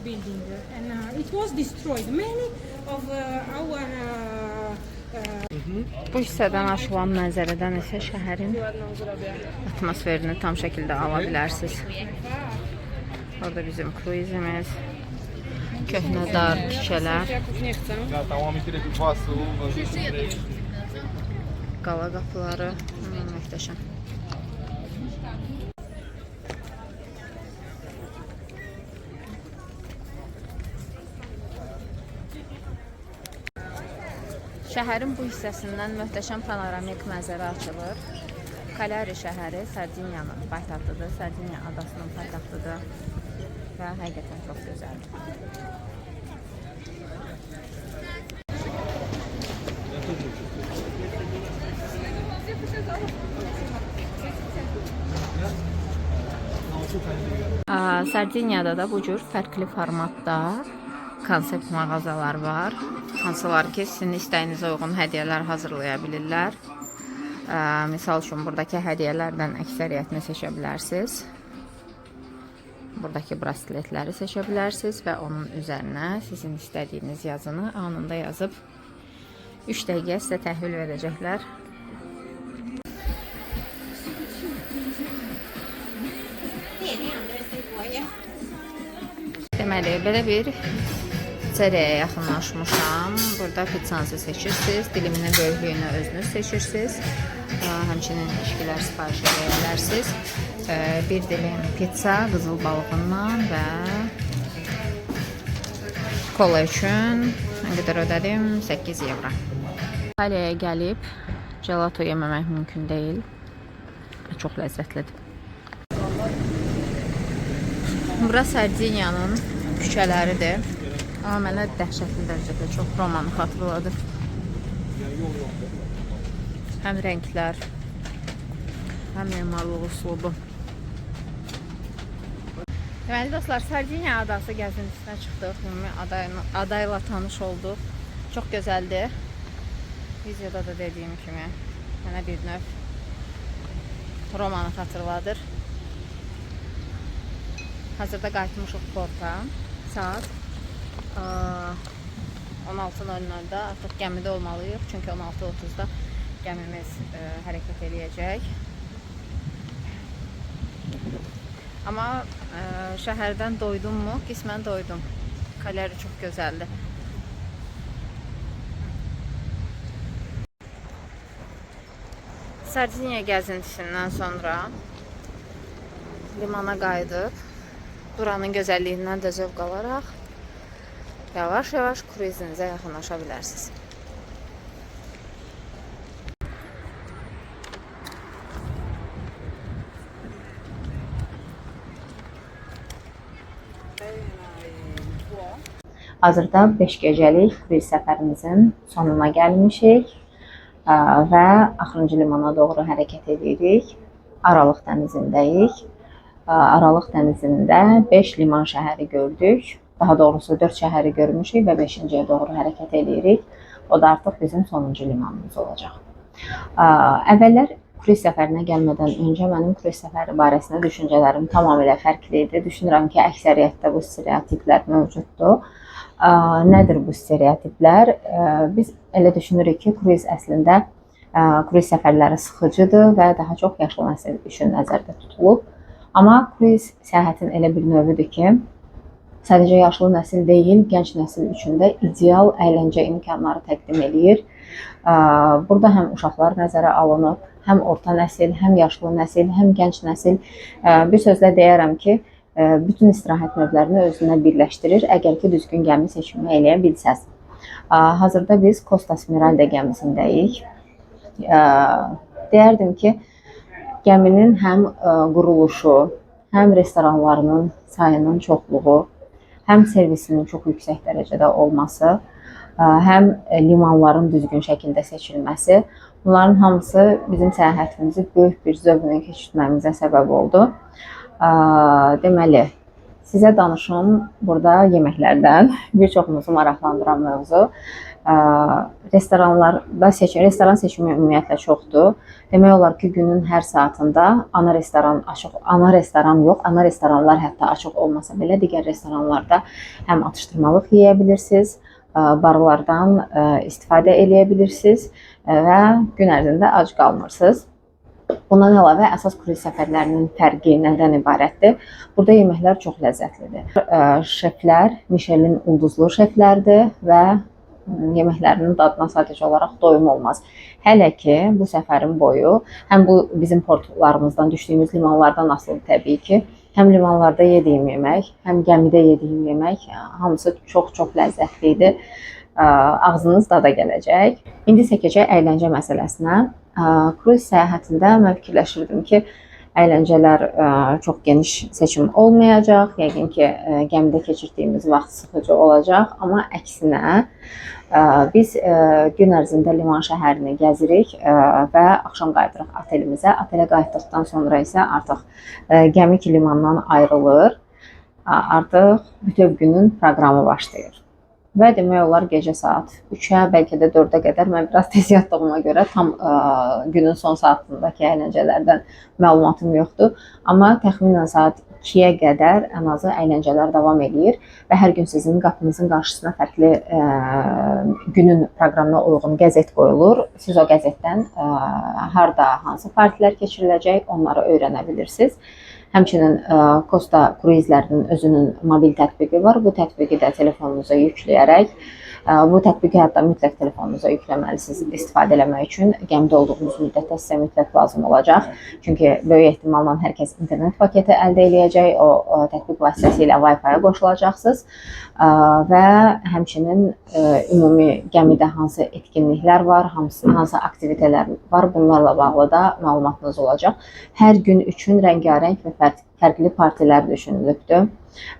Building and it was destroyed. Many of our Bu hissədən aşılan mənzərədən isə şəhərin atmosferini tam şəkildə ala bilərsiniz. Orada bizim kruizimiz, köhnə dar küçələr, qala qapıları, möhtəşəm. Şəhərin bu hissəsindən möhtəşəm panoramik mənzərə açılır. Kalari şəhəri Sardiniyanın paytaxtıdır, Sardiniya adasının paytaxtıdır və həqiqətən çox gözəldir. Sardiniyada da bu cür fərqli formatda konsept mağazalar var. Hansılar ki, sizin istəyinizə uyğun hədiyyələr hazırlaya bilirlər. Misal üçün buradakı hədiyyələrdən əksəriyyətini seçə bilərsiniz. Buradakı brasletləri seçə bilərsiniz və onun üzərinə sizin istədiyiniz yazını anında yazıb 3 dəqiqə sizə təhvil verəcəklər. Deməli, belə bir pizzeriyə yaxınlaşmışam. Burada pizzanızı seçirsiniz, diliminin böyüklüyünü özünüz seçirsiniz. Həmçinin içkilər sifariş edə bilərsiniz. Bir dilim pizza qızıl balığından və kola üçün nə qədər ödədim? 8 evro. İtaliyaya gəlib gelato yeməmək mümkün deyil. Çox ləzzətlidir. Bura Sardiniyanın küçələridir. Amma mənə dəhşətli dərəcədə çox romanı xatırladı. Həm rənglər, həm memarlıq üslubu. Deməli dostlar, Sardiniya adası gəzintisinə çıxdıq. Adayla tanış olduq. Çox gözəldir. Videoda da dediyim kimi mənə bir növ romanı xatırladır. Hazırda qayıtmışıq porta. Saat 16:00-da artıq gəmidə olmalıyıq. Çünki 16:30-da gəmimiz hərəkət eləyəcək. Amma şəhərdən doydummu? Qismən doydum. Kaləri çox gözəldir. Sardiniya gəzintisindən sonra limana qayıdıb buranın gözəlliyindən də zövq alaraq yavaş-yavaş kruizinizə yaxınlaşa bilərsiniz. Hazırda 5 gecəlik kruiz səfərimizin sonuna gəlmişik və axırıncı limana doğru hərəkət edirik. Aralıq dənizindəyik. Aralıq dənizində 5 liman şəhəri gördük. Daha doğrusu 4 şəhəri görmüşük və 5-ciyə doğru hərəkət edirik. O da artıq bizim sonuncu limanımız olacaq. Əvvəllər kruiz səfərinə gəlmədən öncə mənim kruiz səfəri barəsində düşüncələrim tamamilə fərqli idi. Düşünürəm ki, əksəriyyətdə bu stereotiplər mövcuddur. Nədir bu stereotiplər? Biz elə düşünürük ki, kruiz əslində kruiz səfərləri sıxıcıdır və daha çox yaşlı nəsil üçün nəzərdə tutulub. Amma kruiz səyahətin elə bir növüdür ki, sadəcə yaşlı nəsil deyil, gənc nəsil üçün də ideal əyləncə imkanları təqdim edir. Burada həm uşaqlar nəzərə alınıb, həm orta nəsil, həm yaşlı nəsil, həm gənc nəsil. Bir sözlə deyərəm ki, bütün istirahət növlərini özünə birləşdirir, əgər ki, düzgün gəmi seçimi eləyə bilsəz. Hazırda biz Costa Smeralda gəmisindəyik. Deyərdim ki, gəminin həm quruluşu, həm restoranlarının sayının çoxluğu, həm servisinin çox yüksək dərəcədə olması, həm limanların düzgün şəkildə seçilməsi, bunların hamısı bizim səyahətimizi böyük bir zövqlə keçirməyimizə səbəb oldu. Deməli, sizə danışım burada yeməklərdən bir çoxumuzu maraqlandıran mövzu. Restoran seçimi ümumiyyətlə çoxdur. Demək olar ki, günün hər saatında ana restoranlar hətta açıq olmasa belə digər restoranlarda həm atışdırmalıq yeyə bilirsiniz, barlardan istifadə eləyə bilirsiniz və gün ərzində ac qalmırsınız. Bundan əlavə əsas kruiz səfərlərinin fərqi nədən ibarətdir? Burada yeməklər çox ləzzətlidir. Şeflər Michelin ulduzlu şeflərdir və yeməklərinin dadına sadəcə olaraq doyum olmaz. Hələ ki, bu səfərin boyu, həm bu bizim portlarımızdan, düşdüyümüz limanlardan asılıdır təbii ki, həm limanlarda yediyim yemək, həm gəmidə yediyim yemək, hamısı çox-çox ləzzətli idi. Ağzınız dada gələcək. İndi isə keçək əyləncə məsələsinə. Kruiz səyahətində mən fikirləşirdim ki, əyləncələr çox geniş seçim olmayacaq. Yəqin ki, gəmidə keçirdiyimiz vaxt sıxıcı olacaq. Amma əksinə, biz gün ərzində liman şəhərini gəzirik və axşam qayıdırıq otelimizə. Otelə qayıtdıqdan sonra isə artıq gəmi ki limandan ayrılır. Artıq bütöv günün proqramı başlayır. Və demək olar gecə saat 3-ə, bəlkə də 4-ə qədər mən biraz tez yatdığıma görə tam günün son saatındakı əyləncələrdən məlumatım yoxdur. Amma təxminən saat 2-yə qədər ən azı əyləncələr davam edir və hər gün sizin qapınızın qarşısına fərqli günün proqramına uyğun qəzet qoyulur. Siz o qəzetdən harda hansı partilər keçiriləcək, onları öyrənə bilirsiniz. Həmçinin Costa Cruise'lərinin özünün mobil tətbiqi var. Bu tətbiqi də telefonunuza yükləyərək, bu tətbiqi hətta mütləq telefonunuza yükləməlisiniz istifadə etmək üçün. Gəmidə olduğunuz müddətdə sizə mütləq lazım olacaq. Çünki böyük ehtimalla hər kəs internet paketi əldə edəcək. O tətbiq vasitəsilə Wi-Fi-yə qoşulacaqsınız və həmçinin ümumi gəmidə hansı etkinliklər var, hansı aktivitelər var, bunlarla bağlı da məlumatınız olacaq. Hər gün üçün rəngarəng və fərqli partilər düşünülübdür.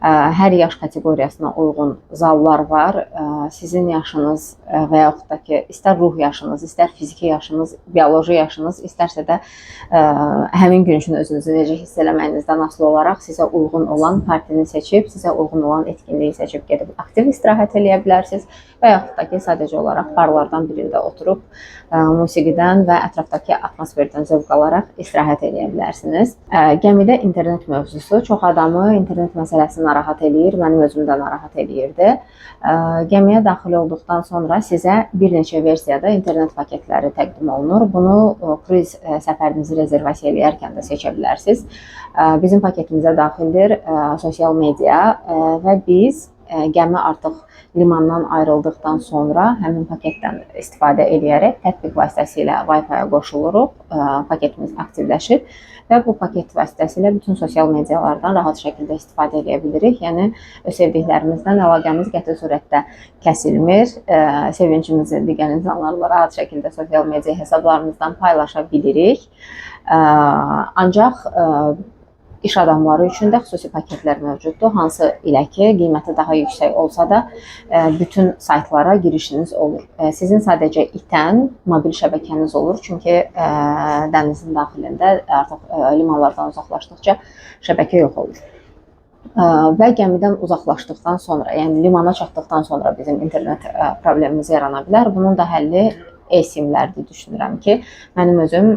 Hər yaş kateqoriyasına uyğun zallar var. Sizin yaşınız və yaxud da ki, istər ruh yaşınız, istər fiziki yaşınız, bioloji yaşınız, istərsə də həmin gün üçün özünüzü necə hiss eləməyinizdən asılı olaraq sizə uyğun olan partini seçib, sizə uyğun olan etkinliyi seçib gedib aktiv istirahət eləyə bilərsiniz və yaxud da ki, sadəcə olaraq barlardan birində oturub musiqidən və ətrafdakı atmosferdən zövq alaraq istirahət eləyə bilərsiniz. Gəmidə internet mövzusu çox adamı internet məsələsi narahat eləyir, mənim özümü də narahat eləyirdi. Gəmiyə daxil olduqdan sonra sizə bir neçə versiyada internet paketləri təqdim olunur. Bunu kruiz səfərinizi rezervasiya eləyərkən də seçə bilərsiniz. Bizim paketimizə daxildir sosial media və biz gəmi artıq limandan ayrıldıqdan sonra həmin paketdən istifadə edərək tətbiq vasitəsilə Wi-Fi-yə qoşuluruq, paketimiz aktivləşir və bu paket vasitəsilə bütün sosial medialardan rahat şəkildə istifadə edə bilirik. Yəni, öz sevdiklərimizdən əlaqəmiz qəti surətdə kəsilmir, sevincimizi digər insanlarla rahat şəkildə sosial media hesablarımızdan paylaşa bilirik. Ancaq İş adamları üçün də xüsusi paketlər mövcuddur, hansı ilə ki, qiyməti daha yüksək olsa da bütün saytlara girişiniz olur. Sizin sadəcə itən mobil şəbəkəniz olur, çünki dənizin daxilində artıq limanlardan uzaqlaşdıqca şəbəkə yox olur. Və gəmidən uzaqlaşdıqdan sonra, yəni limana çatdıqdan sonra bizim internet problemimiz yarana bilər. Bunun da həlli eSIM-lərdir düşünürəm ki, mənim özüm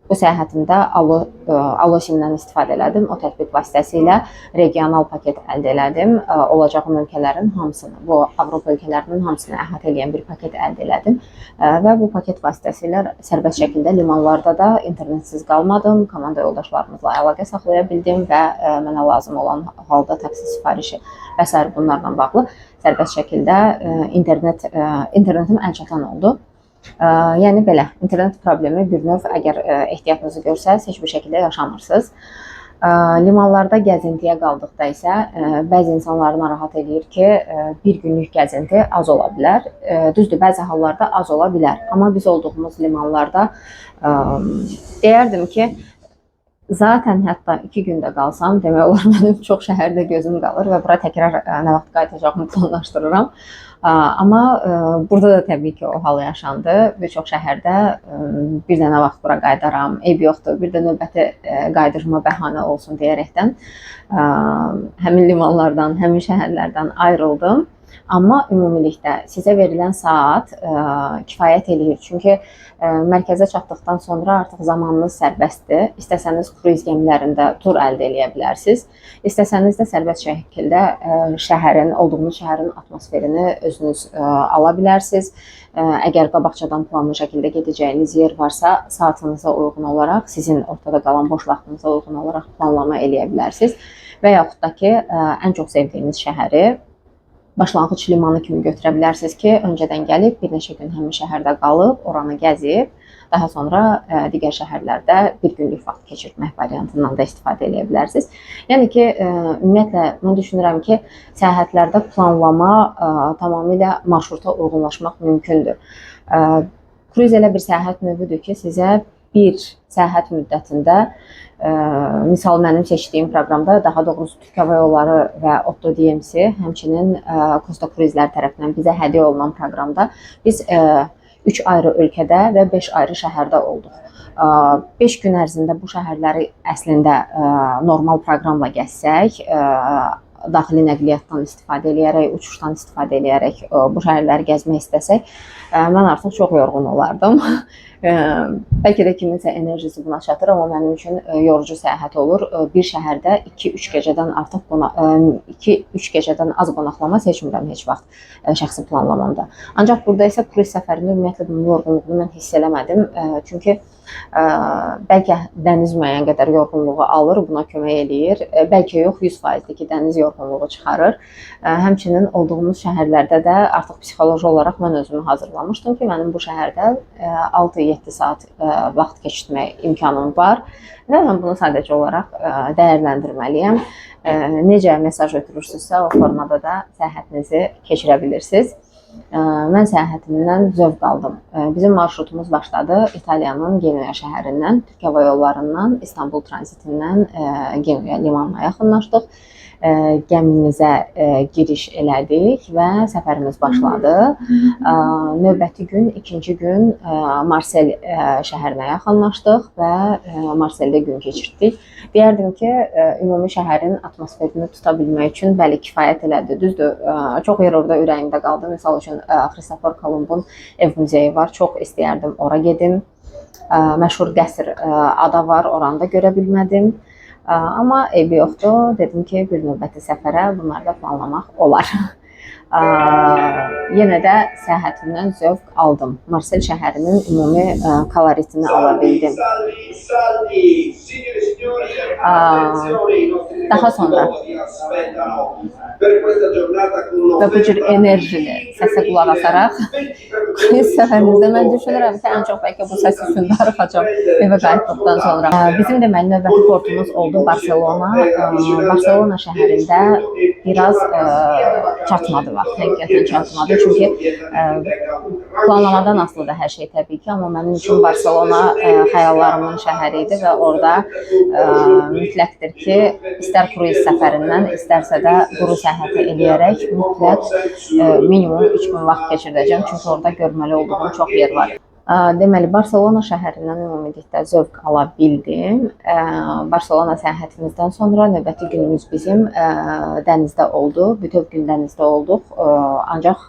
bu səyahətimdə Alo SIM-dən istifadə elədim. O tətbiq vasitəsilə regional paket əldə elədim. Olacağım ölkələrin hamısını, bu Avropa ölkələrinin hamısını əhatə edən bir paket əldə elədim. Və bu paket vasitəsilə sərbəst şəkildə limanlarda da internetsiz qalmadım. Komanda yoldaşlarımızla əlaqə saxlaya bildim və mənə lazım olan halda taksi sifarişi və s. bunlarla bağlı sərbəst şəkildə internetim əlçatan oldu. Yəni belə, internet problemi bir növ əgər ehtiyatınızı görsəz, heç bir şəkildə yaşamırsınız. Limanlarda gəzintiyə qaldıqda isə bəzi insanları narahat edir ki, bir günlük gəzinti az ola bilər. Düzdür, bəzi hallarda az ola bilər. Amma biz olduğumuz limanlarda deyərdim ki, zaten hətta 2 gündə qalsam, demək olar mənim çox şəhərdə gözüm qalır və bura təkrar nə vaxt qayıtacağımı planlaşdırıram. Amma burada da təbii ki, o hal yaşandı. Bir çox şəhərdə bir də nə vaxt bura qayıdaram, ev yoxdur, bir də növbəti qayıdışıma bəhanə olsun deyərəkdən həmin limanlardan, həmin şəhərlərdən ayrıldım. Amma ümumilikdə sizə verilən saat kifayət eləyir. Çünki mərkəzə çatdıqdan sonra artıq zamanınız sərbəstdir. İstəsəniz kruiz gəmilərində tur əldə edə bilərsiniz. İstəsəniz də sərbəst şəkildə olduğunuz şəhərin atmosferini özünüz ala bilərsiniz. Əgər qabaqcadan planlı şəkildə gedəcəyiniz yer varsa, saatınıza uyğun olaraq, sizin ortada qalan boş vaxtınıza uyğun olaraq planlama edə bilərsiniz. Və yaxud da ki, ən çox sevdiyiniz şəhəri başlanğıc limanı kimi götürə bilərsiniz ki, öncədən gəlib bir neçə gün həmin şəhərdə qalıb, oranı gəzib, daha sonra digər şəhərlərdə bir günlük vaxt keçirmək variantından da istifadə edə bilərsiniz. Yəni ki, ümumiyyətlə, mən düşünürəm ki, səyahətlərdə planlama tamamilə marşruta uyğunlaşmaq mümkündür. Kruiz elə bir səyahət növüdür ki, sizə bir səyahət müddətində, misal mənim seçdiyim proqramda, daha doğrusu Türk Hava Yolları və Otto DMC, həmçinin Costa Cruise'lər tərəfindən bizə hədiyyə olunan proqramda biz 3 ayrı ölkədə və 5 ayrı şəhərdə olduq. 5 gün ərzində bu şəhərləri əslində normal proqramla gəzsək, daxili nəqliyyatdan istifadə edərək, uçuşdan istifadə edərək bu şəhərləri gəzmək istəsək, mən artıq çox yorğun olardım. Bəlkə də kiminsə enerjisi buna çatır, amma mənim üçün yorucu səyahət olur. Bir şəhərdə 2-3 gecədən artıq 2-3 gecədən az qonaqlama seçmirəm heç vaxt şəxsi planlamamda. Ancaq burada isə kruiz səfərində ümumiyyətlə bunun yorğunluğunu mən hiss eləmədim. Çünki bəlkə dəniz müəyyən qədər yorğunluğu alır, buna kömək eləyir. Bəlkə yox, 100%-lik ki, dəniz yorğunluğu çıxarır. Həmçinin olduğumuz şəhərlərdə də artıq psixoloji olaraq mən özümü hazırlamışdım ki, mənim bu şəhərdə 6-7 saat vaxt keçirmək imkanım var və mən bunu sadəcə olaraq dəyərləndirməliyəm. Necə mesaj ötürürsünüzsə, o formada da səyahətinizi keçirə bilirsiniz. Mən səyahətimdən zövq aldım. Bizim marşrutumuz başladı İtaliyanın Genuya şəhərindən, Türk Hava Yollarından, İstanbul tranzitindən Genuya limanına yaxınlaşdıq. Gəmimizə giriş elədik və səfərimiz başladı. Növbəti gün, ikinci gün Marsel şəhərinə yaxınlaşdıq və Marseldə gün keçirdik. Deyərdim ki, ümumi şəhərin atmosferini tuta bilmək üçün bəli, kifayət elədi. Düzdür, çox yer orada ürəyimdə qaldı. Misal üçün, Xristofor Kolumbun ev muzeyi var. Çox istəyərdim ora gedim. Məşhur qəsr ada var, oranı da görə bilmədim. Amma eybi yoxdur. Dedim ki, bir növbəti səfərə bunları da planlamaq olar. Yenə də səyahətimdən zövq aldım. Marsel şəhərinin ümumi koloritini ala bildim. Daha sonra və bu cür enerjili səsə qulaq asaraq kruiz səfərimizdə mən düşünürəm ki, ən çox bəlkə bu səs üçün darıxacam evə qayıtdıqdan sonra. Bizim deməli növbəti portumuz oldu Barselona. Barselona şəhərində biraz çatmadı vaxt, həqiqətən çatmadı. Çünki planlamadan asılıdır hər şey təbii ki, amma mənim üçün Barselona xəyallarımın şəhəri idi və orada mütləqdir ki, istər kruiz səfərindən, istərsə də quru səyahəti eləyərək mütləq minimum 3 gün vaxt keçirdəcəm. Çünki orada görməli olduğum çox yer var. Deməli, Barselona şəhərindən ümumilikdə zövq ala bildim. Barselona səyahətimizdən sonra növbəti günümüz bizim dənizdə oldu. Bütöv gün dənizdə olduq. Ancaq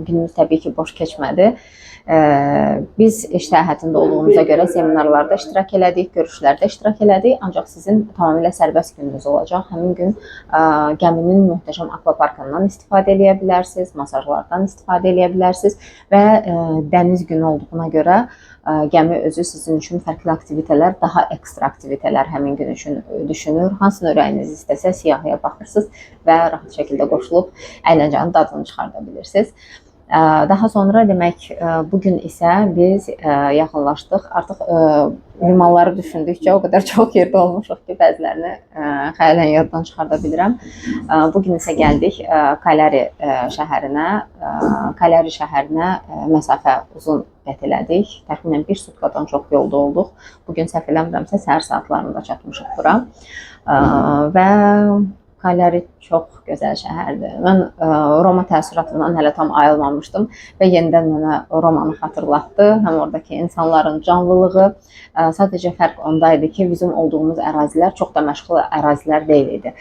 günümüz təbii ki, boş keçmədi. Biz iş səyahətində olduğumuza görə seminarlarda iştirak elədik, görüşlərdə iştirak elədik. Ancaq sizin tamamilə sərbəst gününüz olacaq. Həmin gün gəminin möhtəşəm akvaparkından istifadə eləyə bilərsiniz, masajlardan istifadə eləyə bilərsiniz və dəniz günü olduğuna görə gəmi özü sizin üçün fərqli aktivitələr, daha ekstra aktivitələr həmin gün üçün düşünür. Hansını ürəyiniz istəsə siyahıya baxırsınız və rahat şəkildə qoşulub əyləncənin dadını çıxarda bilirsiniz. Daha sonra demək, bugün isə biz yaxınlaşdıq. Artıq limanları düşündükcə o qədər çox yerdə olmuşuq ki, bəzilərini xəyalən yaddan çıxarda bilirəm. Bugün isə gəldik Kaleri şəhərinə. Kaleri şəhərinə məsafə uzun qət elədik. Təxminən 1 sutkadan çox yolda olduq. Bugün səhv eləmirəmsə səhər saatlarında çatmışıq bura. Və Kaleri çox gözəl şəhərdir. Mən Roma təəssüratından hələ tam ayılmamışdım və yenidən mənə Romanı xatırlatdı. Həm oradakı insanların canlılığı. Sadəcə fərq ondaydı ki, bizim olduğumuz ərazilər çox da məşğul ərazilər deyil idi.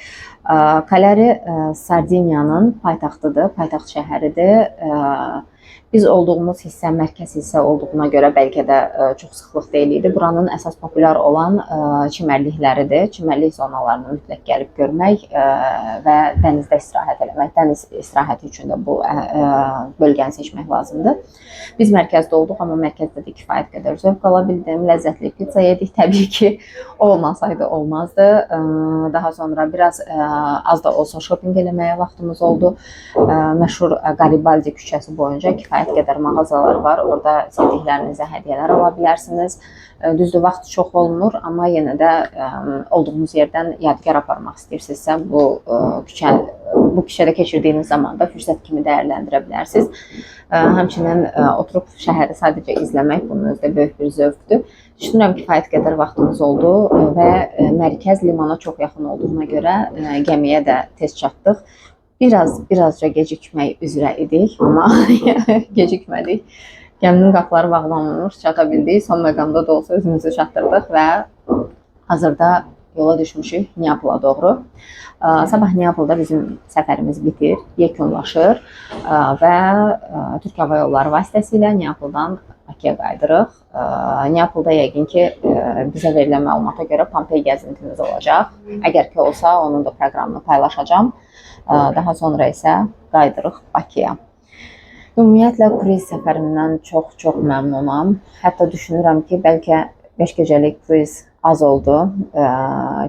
Kaleri Sardiniyanın paytaxtıdır, paytaxt şəhəridir. Biz olduğumuz hissə mərkəz hissə olduğuna görə bəlkə də çox sıxlıq deyil idi. Buranın əsas populyar olan çimərlikləridir. Çimərlik zonalarını mütləq gəlib görmək və dənizdə istirahət eləmək. Dəniz istirahəti üçün də bu bölgəni seçmək lazımdır. Biz mərkəzdə olduq, amma mərkəzdə də kifayət qədər zövq ala bildim. Ləzzətli pizza yedik. Təbii ki, o olmasaydı olmazdı. Daha sonra biraz az da olsa shopping eləməyə vaxtımız oldu. Məşhur Garibaldi küçəsi boyunca kifayət qədər mağazalar var. Orada sevdiklərinizə hədiyyələr ala bilərsiniz. Düzdür, vaxt çox olmur, amma yenə də olduğunuz yerdən yadigar aparmaq istəyirsinizsə, bu küçədə keçirdiyiniz zaman da fürsət kimi dəyərləndirə bilərsiniz. Həmçinin oturub şəhəri sadəcə izləmək bunun özdə böyük bir zövqdür. Düşünürəm kifayət qədər vaxtımız oldu və mərkəz limana çox yaxın olduğuna görə gəmiyə də tez çatdıq. Birazca gecikmək üzrə idik, amma gecikmədik. Gəminin qapıları bağlanmış, çata bildik. Son məqamda da olsa özümüzü çatdırdıq və hazırda yola düşmüşük Neapola doğru. Sabah Neapolda bizim səfərimiz bitir, yekunlaşır və Türk Hava Yolları vasitəsilə Neapoldan Bakıya qayıdırıq. Neapolda yəqin ki, bizə verilən məlumata görə Pompey gəzintimiz olacaq. Əgər ki olsa, onun da proqramını paylaşacağam. Daha sonra isə qayıdırıq Bakıya. Ümumiyyətlə, kruiz səfərimdən çox məmnunam. Hətta düşünürəm ki, bəlkə 5 gecəlik kruiz az oldu.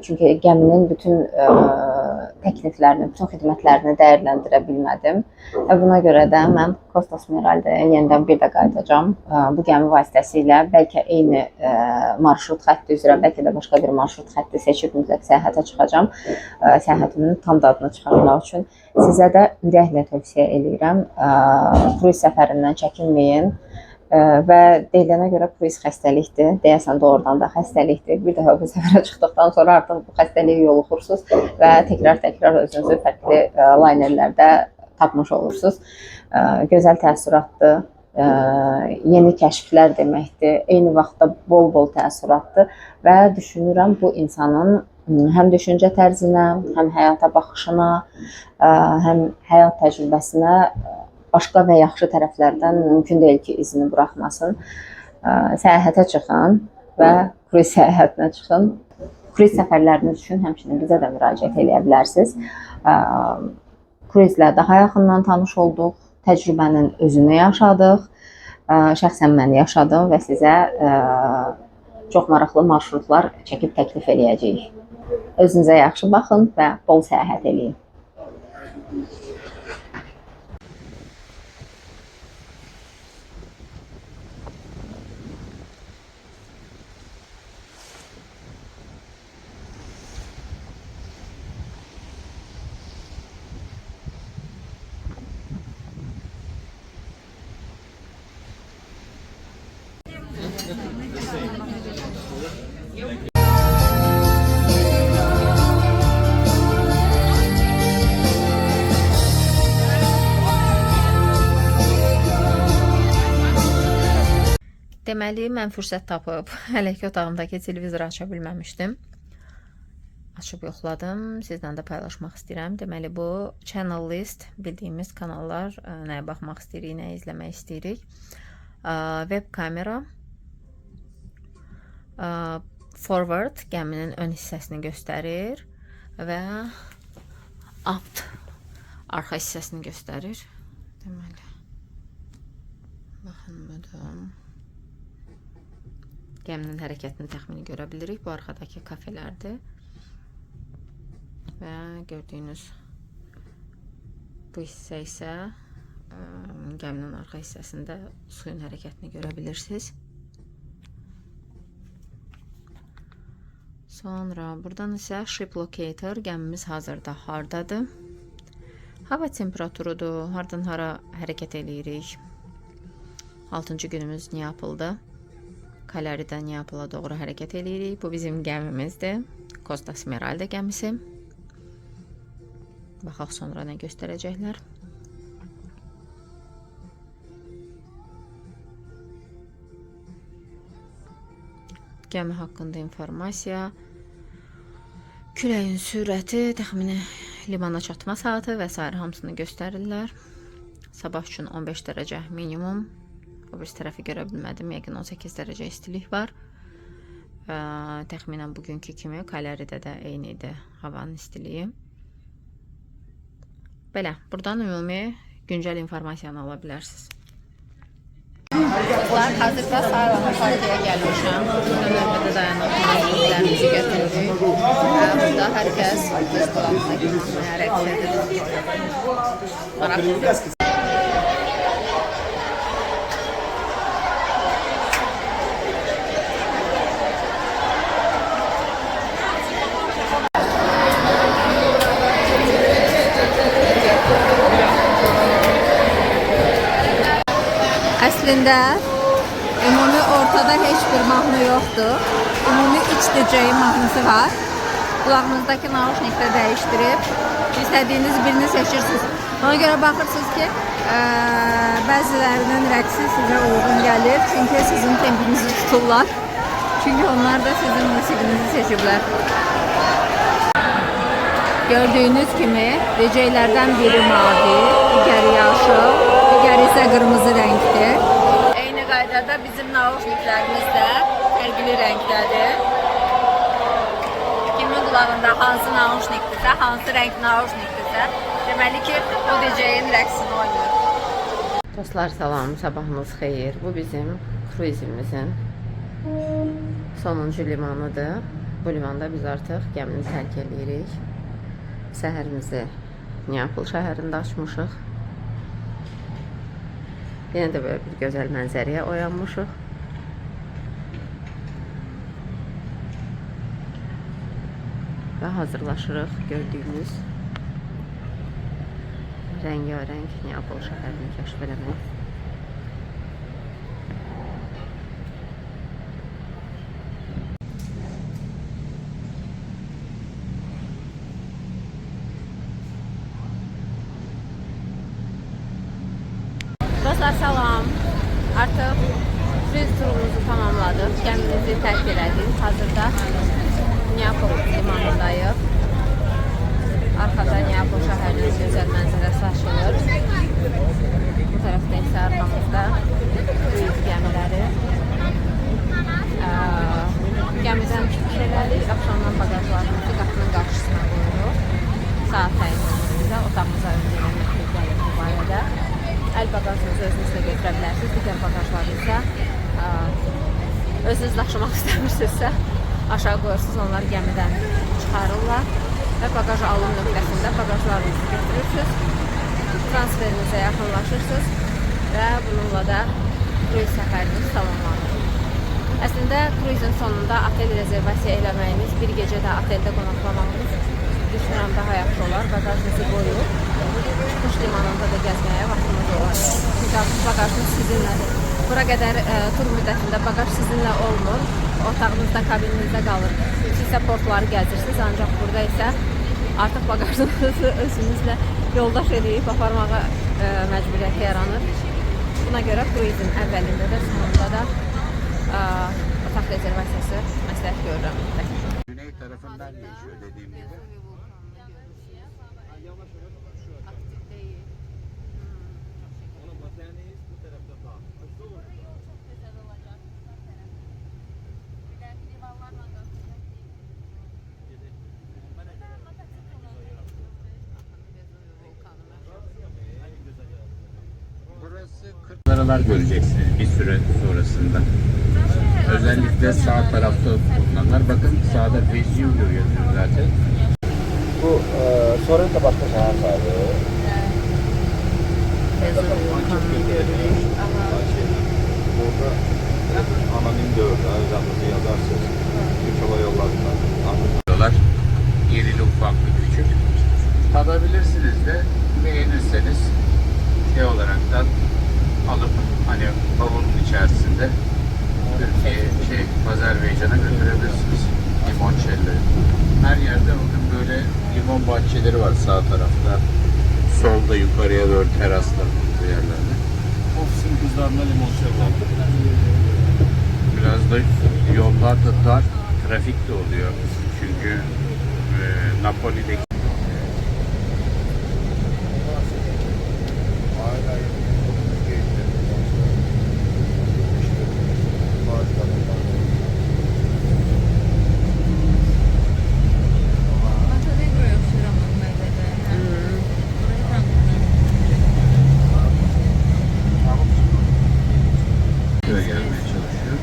Çünki gəminin bütün təkliflərini, bütün xidmətlərini dəyərləndirə bilmədim. Və buna görə də mən Costa Smeralda'ya yenidən bir də qayıdacağam. Bu gəmi vasitəsilə bəlkə eyni marşrut xətti üzrə, bəlkə də başqa bir marşrut xətti seçib mütləq səyahətə çıxacağam. Səyahətimin tam dadını çıxarmaq üçün sizə də ürəklə tövsiyə edirəm. Kruiz səfərindən çəkinməyin. Və deyilənə görə kruiz xəstəlikdir. Deyəsən doğrudan da xəstəlikdir. Bir dəfə bu səfərə çıxdıqdan sonra artıq bu xəstəliyi yoluxursunuz və təkrar özünüzü fərqli laynerlərdə tapmış olursunuz. Gözəl təəssüratdır, yeni kəşflər deməkdir, eyni vaxtda bol təəssüratdır və düşünürəm bu insanın həm düşüncə tərzinə, həm həyata baxışına, həm həyat təcrübəsinə başqa və yaxşı tərəflərdən mümkün deyil ki, izini buraxmasın. Səyahətə çıxın və kruiz səyahətinə çıxın. Kruiz səfərləriniz üçün həmçinin bizə də müraciət edə bilərsiniz. Kruizlə daha yaxından tanış olduq, təcrübənin özünü yaşadıq. Şəxsən mən yaşadım və sizə çox maraqlı marşrutlar çəkib təklif edəcəyik. Özünüzə yaxşı baxın və bol səyahət edin. Deməli, mən fürsət tapıb hələ ki otağımdakı televizoru aça bilməmişdim. Açıb yoxladım, sizlə də paylaşmaq istəyirəm. Deməli, bu channel list, bildiyimiz kanallar, nəyə baxmaq istəyirik, nəyə izləmək istəyirik. Web kamera, forward, gəminin ön hissəsini göstərir və aft, arxa hissəsini göstərir. Deməli, baxın budur. Gəminin hərəkətini təxmini görə bilirik. Bu arxadakı kafelərdir. Və gördüyünüz bu hissə isə gəminin arxa hissəsində suyun hərəkətini görə bilirsiniz. Sonra buradan isə ship locator, gəmimiz hazırda hardadır. Hava temperaturudur, hardan hara hərəkət edirik. 6-cı günümüz Neapolda. Kalaridən Neapola doğru hərəkət edirik. Bu bizim gəmimizdir. Costa Smeralda gəmisi. Baxaq sonra nə göstərəcəklər. Gəmi haqqında informasiya, küləyin sürəti, təxmini limana çatma saatı və s. hamısını göstərirlər. Sabah üçün 15 dərəcə minimum. O bir tərəfi görə bilmədim. Yəqin 18 dərəcə istilik var. Təxminən bugünkü kimi Kalaridə də eyni idi havanın istiliyi. Belə, buradan ümumi güncəl informasiyanı ala bilərsiniz. Hazırda Sarıqlı Partiya gəlmişəm. Növbədə dayanıb malzemələrimizi götürürük. Burada hər kəs öz qulağındakı mahnıya hərəkət edir. Maraqlıdır. Əslində ümumi ortada heç bir mahnı yoxdur. Ümumi 3 DJ mahnısı var. Qulağınızdakı naushnikdə dəyişdirib istədiyiniz birini seçirsiniz. Ona görə baxırsınız ki, bəzilərinin rəqsi sizə uyğun gəlir. Çünki sizin tempinizi tuturlar. Çünki onlar da sizin musiqinizi seçiblər. Gördüyünüz kimi DJ'lərdən biri mavi, digəri yaşıl, digəri isə qırmızı rəngdir. Eyni qaydada bizim naushniklərimiz də fərqli rəngdədir. Kimin qulağında hansı naushnikdirsə, hansı rəng naushnikdirsə, deməli ki, o DJ-in rəqsini oynayır. Dostlar salam, sabahınız xeyir. Bu bizim kruzimizin sonuncu limanıdır. Bu limanda biz artıq gəmini tərk edirik. Səhərimizi Neapol şəhərində açmışıq. Yenə də böyle bir gözəl mənzərəyə oyanmışıq. Və hazırlaşırıq gördüyünüz rəngarəng Neapol şəhərini kəşf eləmək. Dostlar salam. Artıq kruz turumuzu tamamladıq. Gəmimizi tərk elədik. Hazırda Neapol limanındayıq. Arkada Neapol şəhərinin gözəl mənzərəsi açılır. Bu tərəfdə isə arxamızda kruz gəmiləri. Gəmidən çıxış elədik. Axşamdan bagajlarımızı qapının qarşısına qoyuruq. Saat təyin etdiyimizdə otağımıza öncədən məktub gəlir bu barədə. Əl bagajınızı özünüzlə götürə bilərsiniz. Digər bagajları isə özünüz daşımaq istəmirsinizsə aşağı qoyursunuz, onları gəmidən çıxarırlar və bagaj alım nöqtəsində bagajlarınızı götürürsünüz, transferinizə yaxınlaşırsınız və bununla da kruz səfəriniz tamamlanır. Əslində kruzun sonunda otel rezervasiya eləməyiniz, bir gecə də oteldə qonaqlamağınız düşünürəm daha yaxşı olar. Bagajınızı qoyub çıxış limanında da gəzməyə vaxtınız olar. Çünki artıq bagajınız sizinlədir. Bura qədər tur müddətində bagaj sizinlə olmur. Otağınızda, kabininizdə qalır. Siz isə portları gəzirsiniz, ancaq burada isə artıq bagajınızı özünüzlə yoldaş edib aparmağa məcburiyyəti yaranır. Buna görə kruzun əvvəlində də, sonunda da otaq rezervasiyası məsləhət görürəm. Güney tarafından geçiyor dediğim gibi. Burası 40 liralar göreceksiniz bir süre sonrasında. Özellikle sağ tarafta bulunanlar. Bakın sağda Vesuvio yazıyor zaten. Bu Sorrento başka şehir sahibi. Burada anonim de orada. Özellikle yazarsınız. Türk Hava Yolları'ndan Diyorlar. Yerili ufaklı küçük. Tadabilirsiniz de beğenirseniz şey olaraktan alıp hani bavulun içerisinde Türkiye, Azerbaycan'a götürebilirsiniz limoncelleri. Her yerde bakın böyle limon bahçeleri var sağ tarafta. Solda yukarıya doğru teraslar bu yerlerde. ofisin kızlarına limonceller. Biraz da yollar da dar, trafik de oluyor. Çünkü Napoli'deki gelmeye çalışıyor.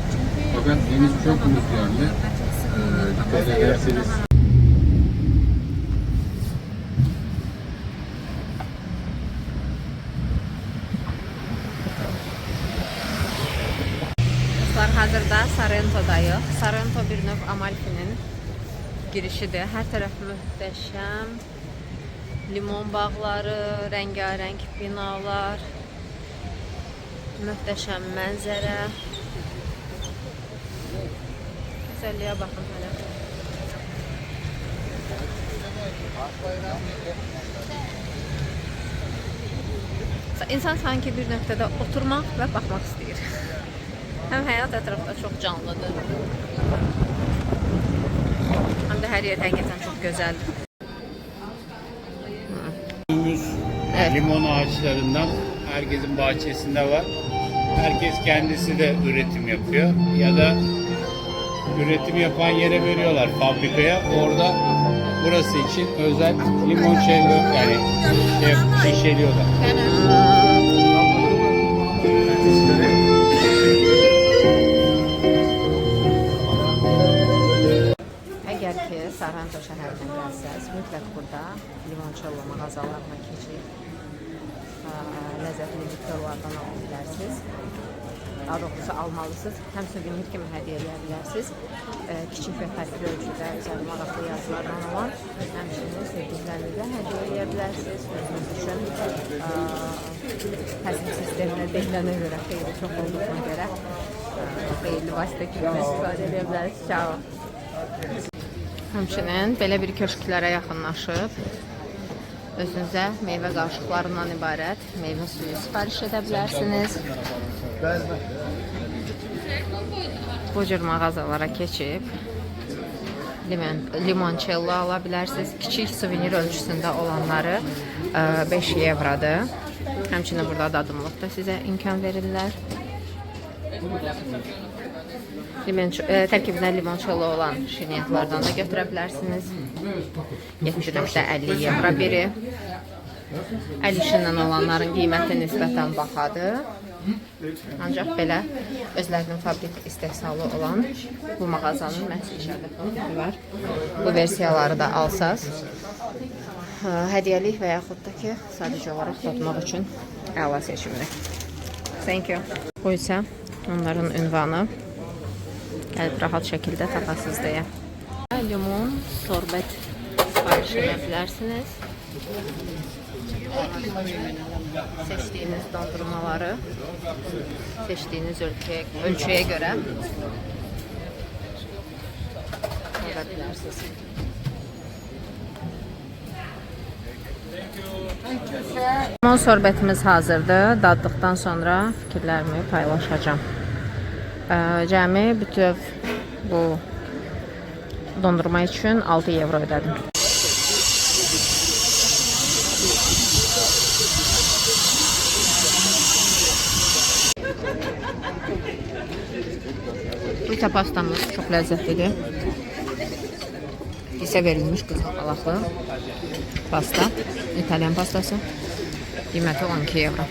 Fakat deniz çok rüzgarlı. Dikkat ederseniz Hazırda Sorrento'dayıq. Sorrento bir növ Amalfi'nin girişidir. Hər tərəf möhtəşəm. Limon bağları, rəngarəng binalar, möhtəşəm mənzərə. Güzəlliyə baxın hələ. İnsan sanki bir nöqtədə oturmaq və baxmaq istəyir. Həm həyat ətrafda çox canlıdır. Həm Həm də hər yer həqiqətən çox gözəldir. Limon ağaçlarından herkesin bahçesinde var. Herkes kendisi de üretim yapıyor ya da üretim yapan yere veriyorlar fabrikaya. Orada burası için özel limoncello yani şişeliyorlar. Əgər ki, Saranto şəhərinə gəlsəz, mütləq burada limoncello mağazalarına keçib ləzzətli limonlardan ala bilərsiniz. Daha doğrusu almalısınız. Həm suvenir kimi hədiyyə edə bilərsiniz. Kiçik və fərqli ölçüdə özəl maraqlı yazılarla olan həmçinin sevdiklərinizə hədiyyə edə bilərsiniz. Özünüz üçün həzm sisteminə deyilənə görə, xeyli çox olduğuna görə xeyli vasitə kimi istifadə edə bilərsiniz. Ciao. Həmçinin belə bir köşklərə yaxınlaşıb özünüzə meyvə qarışıqlarından ibarət meyvə suyu sifariş edə bilərsiniz. Bu cür mağazalara keçib limoncello ala bilərsiniz. Kiçik suvenir ölçüsündə olanları 5 evrodur. Həmçinin burada dadımlıq da sizə imkan verirlər. Tərkibində limoncello olan şinyetlardan da götürə bilərsiniz. 7,50 evro biri. Əl işindən olanların qiyməti nisbətən bahadır. Ancaq belə özlərinin fabrik istehsalı olan bu mağazanın məhz işarələri var. Bu versiyaları da alsaz hədiyyəlik və yaxud da ki sadəcə olaraq tutmaq üçün əla seçimdir. Thank you. Bu isə onların ünvanı. Gəlib rahat şəkildə tapasız deyə. Limon sorbet sipariş edə bilərsiniz. Seçdiyiniz dondurmaları seçdiyiniz ölçüyə görə edə bilərsiniz. Limon sorbetimiz hazırdır. Daddıqdan sonra fikirlərimi paylaşacağım. Cəmi bütöv bu dondurma üçün 6 evro ödədim. Rita pastamız çox ləzzətlidir. İsə verilmiş qızılbalaqlı pasta, İtalyan pastası. Qiyməti 12 evro.